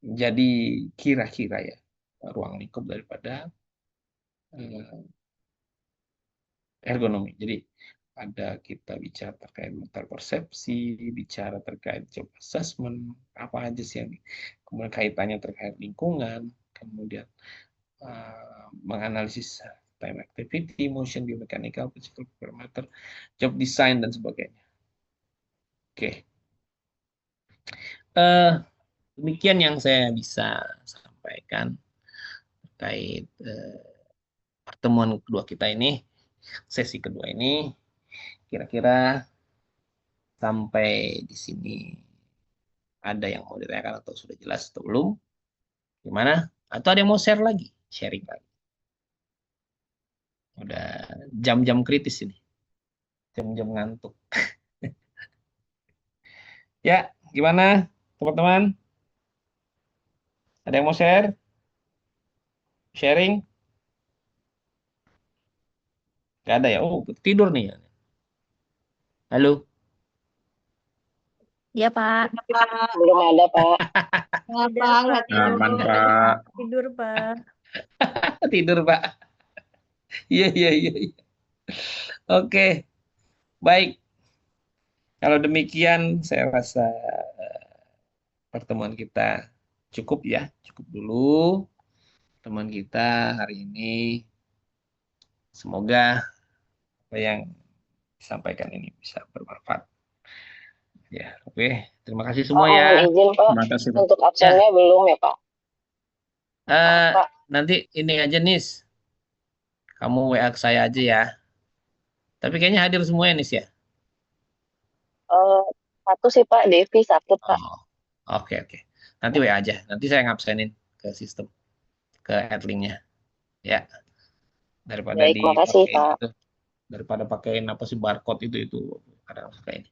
Speaker 1: jadi kira-kira ya ruang lingkup daripada ergonomi. Jadi ada kita bicara terkait mental persepsi, bicara terkait job assessment, apa aja sih yang kemudian kaitannya terkait lingkungan, kemudian menganalisis time activity, motion, biomechanical, physical parameter, job design dan sebagainya. Oke. Demikian yang saya bisa sampaikan terkait pertemuan kedua kita ini, sesi kedua ini. Kira-kira sampai di sini ada yang mau ditanyakan atau sudah jelas atau belum? Gimana? Atau ada yang mau share lagi? Sharing lagi. Udah jam-jam kritis ini. Jam-jam ngantuk. Ya, gimana teman-teman? Ada yang mau share? Sharing? Gak ada ya? Oh, tidur nih. Halo?
Speaker 6: Iya, Pak.
Speaker 7: Belum ada, Pak.
Speaker 6: Nggak, Pak. Nggak tidur.
Speaker 3: Aman, Pak.
Speaker 6: Tidur, Pak.
Speaker 1: Tidur, Pak. Iya. Oke. Baik. Kalau demikian, saya rasa pertemuan kita cukup ya. Cukup dulu pertemuan kita hari ini. Semoga apa yang disampaikan ini bisa bermanfaat. Ya, oke. Terima kasih semua ya.
Speaker 7: Mohon izin, Pak.
Speaker 3: Terima kasih, Pak.
Speaker 7: Untuk absennya belum ya, Pak? Pak.
Speaker 1: Nanti ini aja, Nis. Kamu WA ke saya aja ya. Tapi kayaknya hadir semua ya, Nis ya?
Speaker 7: Satu sih, Pak. Devi sakit, Pak.
Speaker 1: Oh, oke. Nanti WA aja. Nanti saya ngabsenin ke sistem, ke adlinknya. Ya. Daripada
Speaker 7: Baik, makasih,
Speaker 1: dipakein
Speaker 7: Pak.
Speaker 1: itu. Daripada pakein apa sih barcode itu kadang suka ini.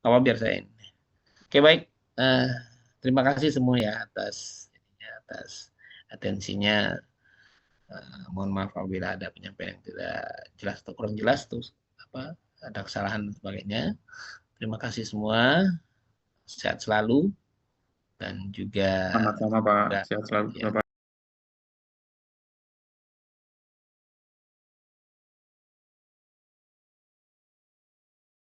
Speaker 1: Apa biar saya ini. Oke, baik. Terima kasih semua ya atas atensinya. Mohon maaf apabila ada penyampaian yang tidak jelas atau kurang jelas tuh ada kesalahan dan sebagainya. Terima kasih semua. Sehat selalu dan juga
Speaker 3: Sama-sama, Pak. Sehat selalu,
Speaker 1: ya,
Speaker 3: Bapak.